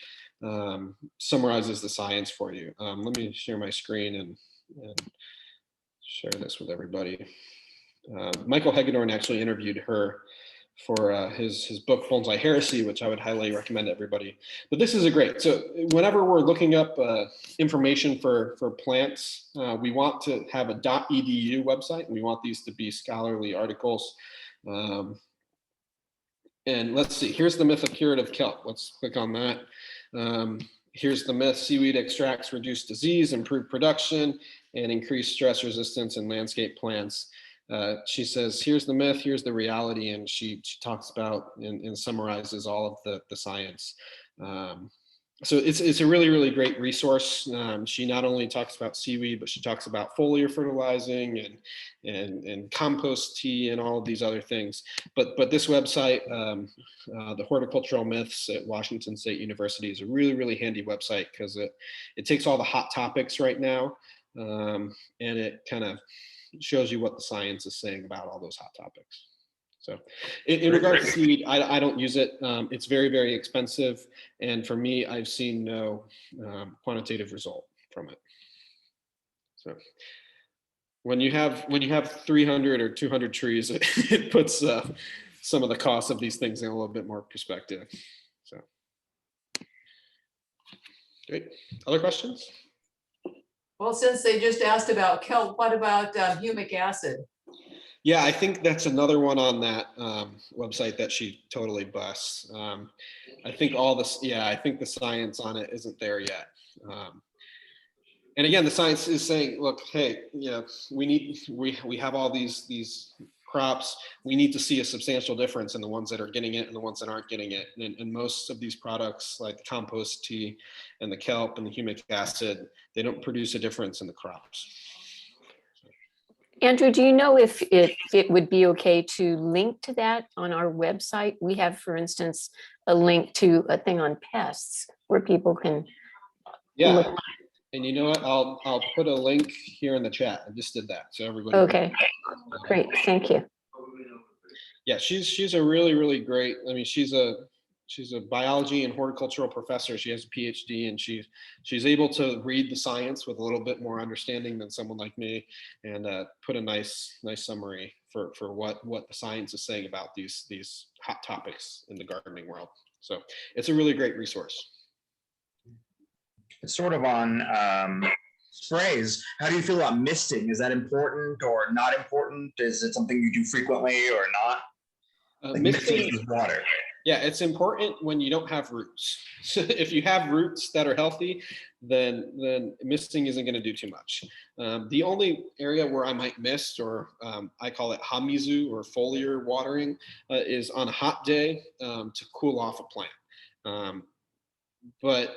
summarizes the science for you. Let me share my screen and share this with everybody. Michael Hagedorn actually interviewed her for his book Bonsai Heresy, which I would highly recommend to everybody. But this is a great. So whenever we're looking up information for plants, we want to have a .edu website, and we want these to be scholarly articles. And let's see. Here's the myth of curative kelp. Let's click on that. Here's the myth: seaweed extracts reduce disease, improve production, and increase stress resistance in landscape plants. She says, here's the myth, here's the reality, and she talks about and summarizes all of the science. So it's a really, really great resource. She not only talks about seaweed, but she talks about foliar fertilizing and compost tea and all of these other things. But this website, the Horticultural Myths at Washington State University, is a really, really handy website because it takes all the hot topics right now, and it kind of shows you what the science is saying about all those hot topics. So in regards to seaweed, I don't use it. It's very, very expensive. And for me, I've seen no quantitative result from it. So when you have 300 or 200 trees, it puts some of the costs of these things in a little bit more perspective. So great. Other questions? Well, since they just asked about kelp, what about humic acid? Yeah, I think that's another one on that website that she totally busts. I think all this, yeah, I think the science on it isn't there yet. And again, the science is saying, look, hey, we have all these crops. We need to see a substantial difference in the ones that are getting it and the ones that aren't getting it. And most of these products, like the compost tea and the kelp and the humic acid, they don't produce a difference in the crops. Andrew, do you know if it would be okay to link to that on our website? We have, for instance, a link to a thing on pests where people can look. And you know what? I'll put a link here in the chat. I just did that, so everybody. Okay, great, thank you. Yeah, she's a really great. I mean, she's a biology and horticultural professor. She has a PhD, and she's able to read the science with a little bit more understanding than someone like me, and put a nice summary for what the science is saying about these hot topics in the gardening world. So it's a really great resource. It's sort of on sprays. How do you feel about misting? Is that important or not important? Is it something you do frequently or not? Like misting with water. Yeah, it's important when you don't have roots. So if you have roots that are healthy, then misting isn't going to do too much. The only area where I might mist, or I call it hamizu or foliar watering, is on a hot day to cool off a plant. But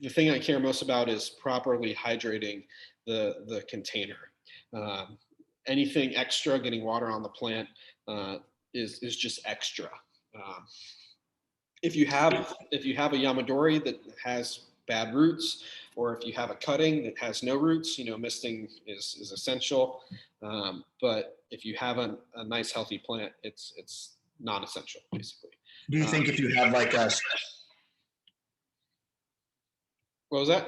the thing I care most about is properly hydrating the container. Anything extra, getting water on the plant, is just extra. If you have a yamadori that has bad roots, or if you have a cutting that has no roots, misting is essential. But if you have a nice healthy plant, it's non-essential, basically. Do you think if you have like a what was that?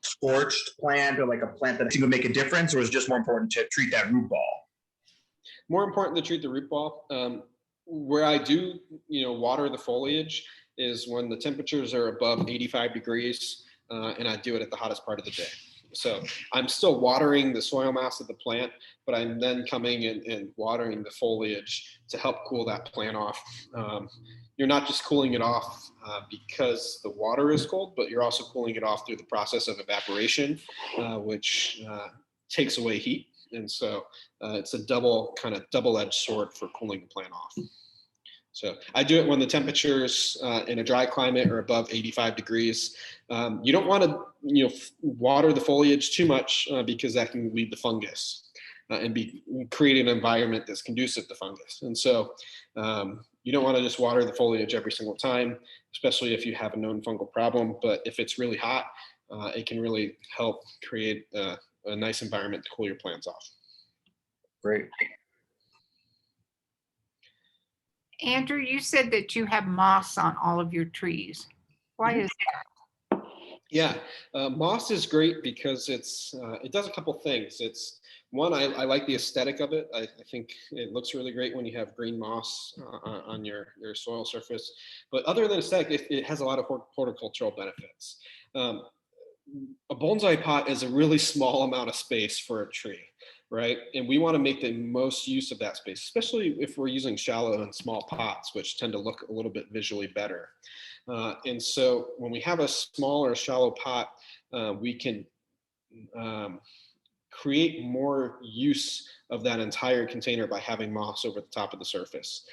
Scorched plant, or like a plant that would make a difference, or is it just more important to treat that root ball? More important to treat the root ball. Where I do, water the foliage is when the temperatures are above 85 degrees, and I do it at the hottest part of the day. So I'm still watering the soil mass of the plant, but I'm then coming and watering the foliage to help cool that plant off. You're not just cooling it off because the water is cold, but you're also cooling it off through the process of evaporation, which takes away heat. And so it's a double-edged sword for cooling the plant off. So I do it when the temperatures in a dry climate are above 85 degrees. You don't want to, water the foliage too much because that can lead to fungus and create an environment that's conducive to fungus. And so you don't want to just water the foliage every single time, especially if you have a known fungal problem. But if it's really hot, it can really help create a nice environment to cool your plants off. Great. Andrew, you said that you have moss on all of your trees. Why is that? Yeah, moss is great because it does a couple things. It's one, I like the aesthetic of it. I think it looks really great when you have green moss on your soil surface. But other than aesthetic, it has a lot of horticultural benefits. A bonsai pot is a really small amount of space for a tree, right? And we want to make the most use of that space, especially if we're using shallow and small pots, which tend to look a little bit visually better. And so when we have a small or shallow pot, we can create more use of that entire container by having moss over the top of the surface.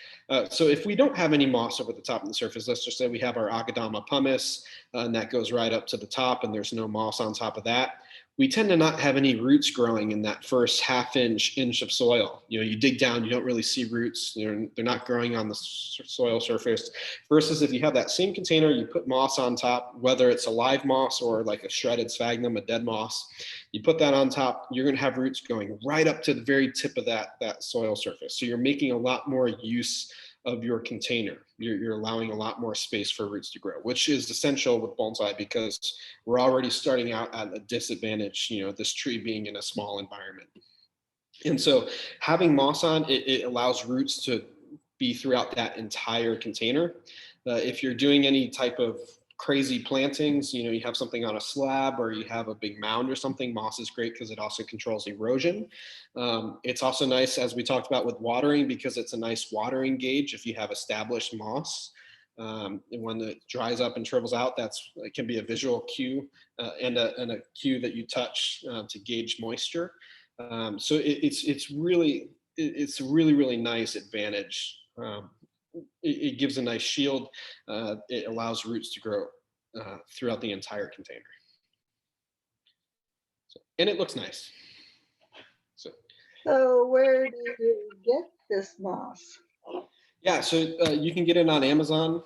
So if we don't have any moss over the top of the surface, let's just say we have our Agadama pumice and that goes right up to the top and there's no moss on top of that, we tend to not have any roots growing in that first half inch of soil. You dig down, you don't really see roots. They're not growing on the soil surface. Versus if you have that same container, you put moss on top, whether it's a live moss or like a shredded sphagnum, a dead moss, you put that on top, you're going to have roots going right up to the very tip of that soil surface. So you're making a lot more use of your container. You're allowing a lot more space for roots to grow, which is essential with bonsai because we're already starting out at a disadvantage, this tree being in a small environment. And so having moss on, it allows roots to be throughout that entire container. If you're doing any type of crazy plantings, you have something on a slab or you have a big mound or something, moss is great because it also controls erosion. It's also nice, as we talked about with watering, because it's a nice watering gauge if you have established moss. And when it dries up and shrivels out, it can be a visual cue and a cue that you touch to gauge moisture. So it's a really nice advantage. It gives a nice shield. It allows roots to grow throughout the entire container. And it looks nice. So where do you get this moss? Yeah, so you can get it on Amazon.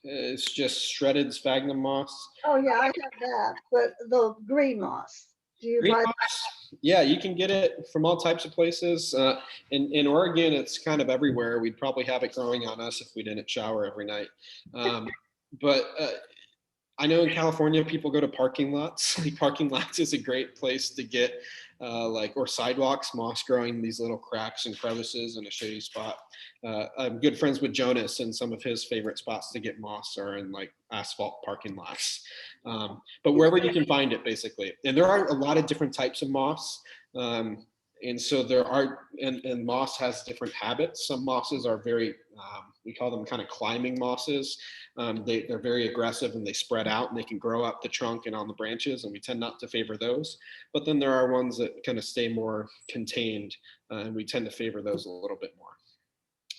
It's just shredded sphagnum moss. Oh yeah, I have that, but the green moss. Do you Green buy moss, yeah, you can get it from all types of places. In Oregon, it's kind of everywhere. We'd probably have it growing on us if we didn't shower every night. But I know in California, people go to parking lots. Like parking lots is a great place to get or sidewalks, moss growing in these little cracks and crevices in a shady spot. I'm good friends with Jonas, and some of his favorite spots to get moss are in like asphalt parking lots. But wherever you can find it, basically. And there are a lot of different types of moss. And so and moss has different habits. Some mosses are very, we call them kind of climbing mosses. They're very aggressive and they spread out and they can grow up the trunk and on the branches, and we tend not to favor those. But then there are ones that kind of stay more contained, and we tend to favor those a little bit more.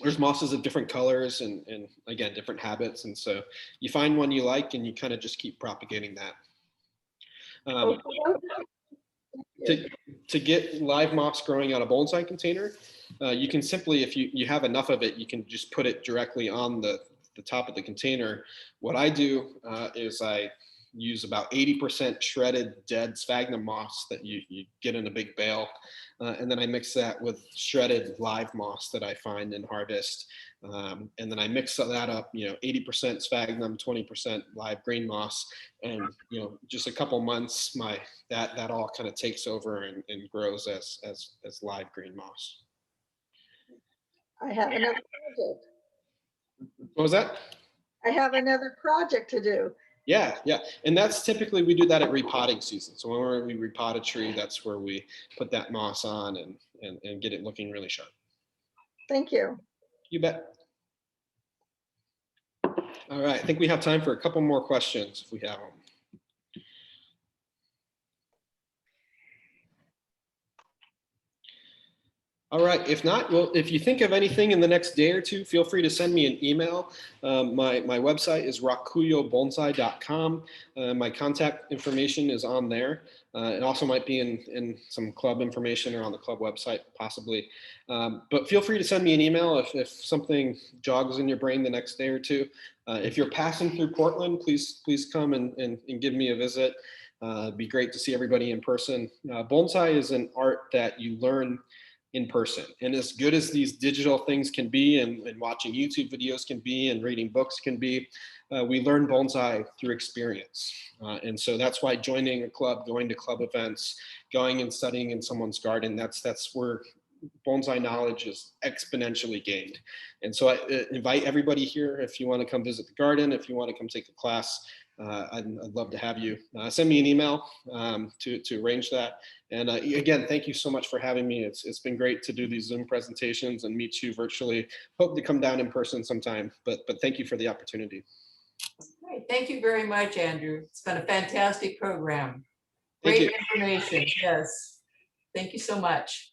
There's mosses of different colors and again, different habits. And so you find one you like and you kind of just keep propagating that. To get live moss growing on a bonsai container, you can simply, if you have enough of it, you can just put it directly on the top of the container. What I do is I use about 80% shredded dead sphagnum moss that you get in a big bale. And then I mix that with shredded live moss that I find and harvest. And then I mix that up, 80% sphagnum, 20% live green moss. And, just a couple months, that all kind of takes over and grows as live green moss. I have another project. What was that? I have another project to do. Yeah. And that's typically, we do that at repotting season. So whenever we repot a tree, that's where we put that moss on and get it looking really sharp. Thank you. You bet. All right, I think we have time for a couple more questions if we have them. All right, if not, well, if you think of anything in the next day or two, feel free to send me an email. My website is rockuyobonsai.com. My contact information is on there. It also might be in some club information or on the club website, possibly. But feel free to send me an email if something jogs in your brain the next day or two. If you're passing through Portland, please come and give me a visit. It'd be great to see everybody in person. Bonsai is an art that you learn in person. And as good as these digital things can be and watching YouTube videos can be and reading books can be, we learn bonsai through experience. And so that's why joining a club, going to club events, going and studying in someone's garden, that's where bonsai knowledge is exponentially gained. And so I invite everybody here, if you want to come visit the garden, if you want to come take a class, I'd love to have you. Send me an email to arrange that. And again, thank you so much for having me. It's been great to do these Zoom presentations and meet you virtually. Hope to come down in person sometime, but thank you for the opportunity. Great. Thank you very much, Andrew. It's been a fantastic program. Great information. Yes. Thank you so much.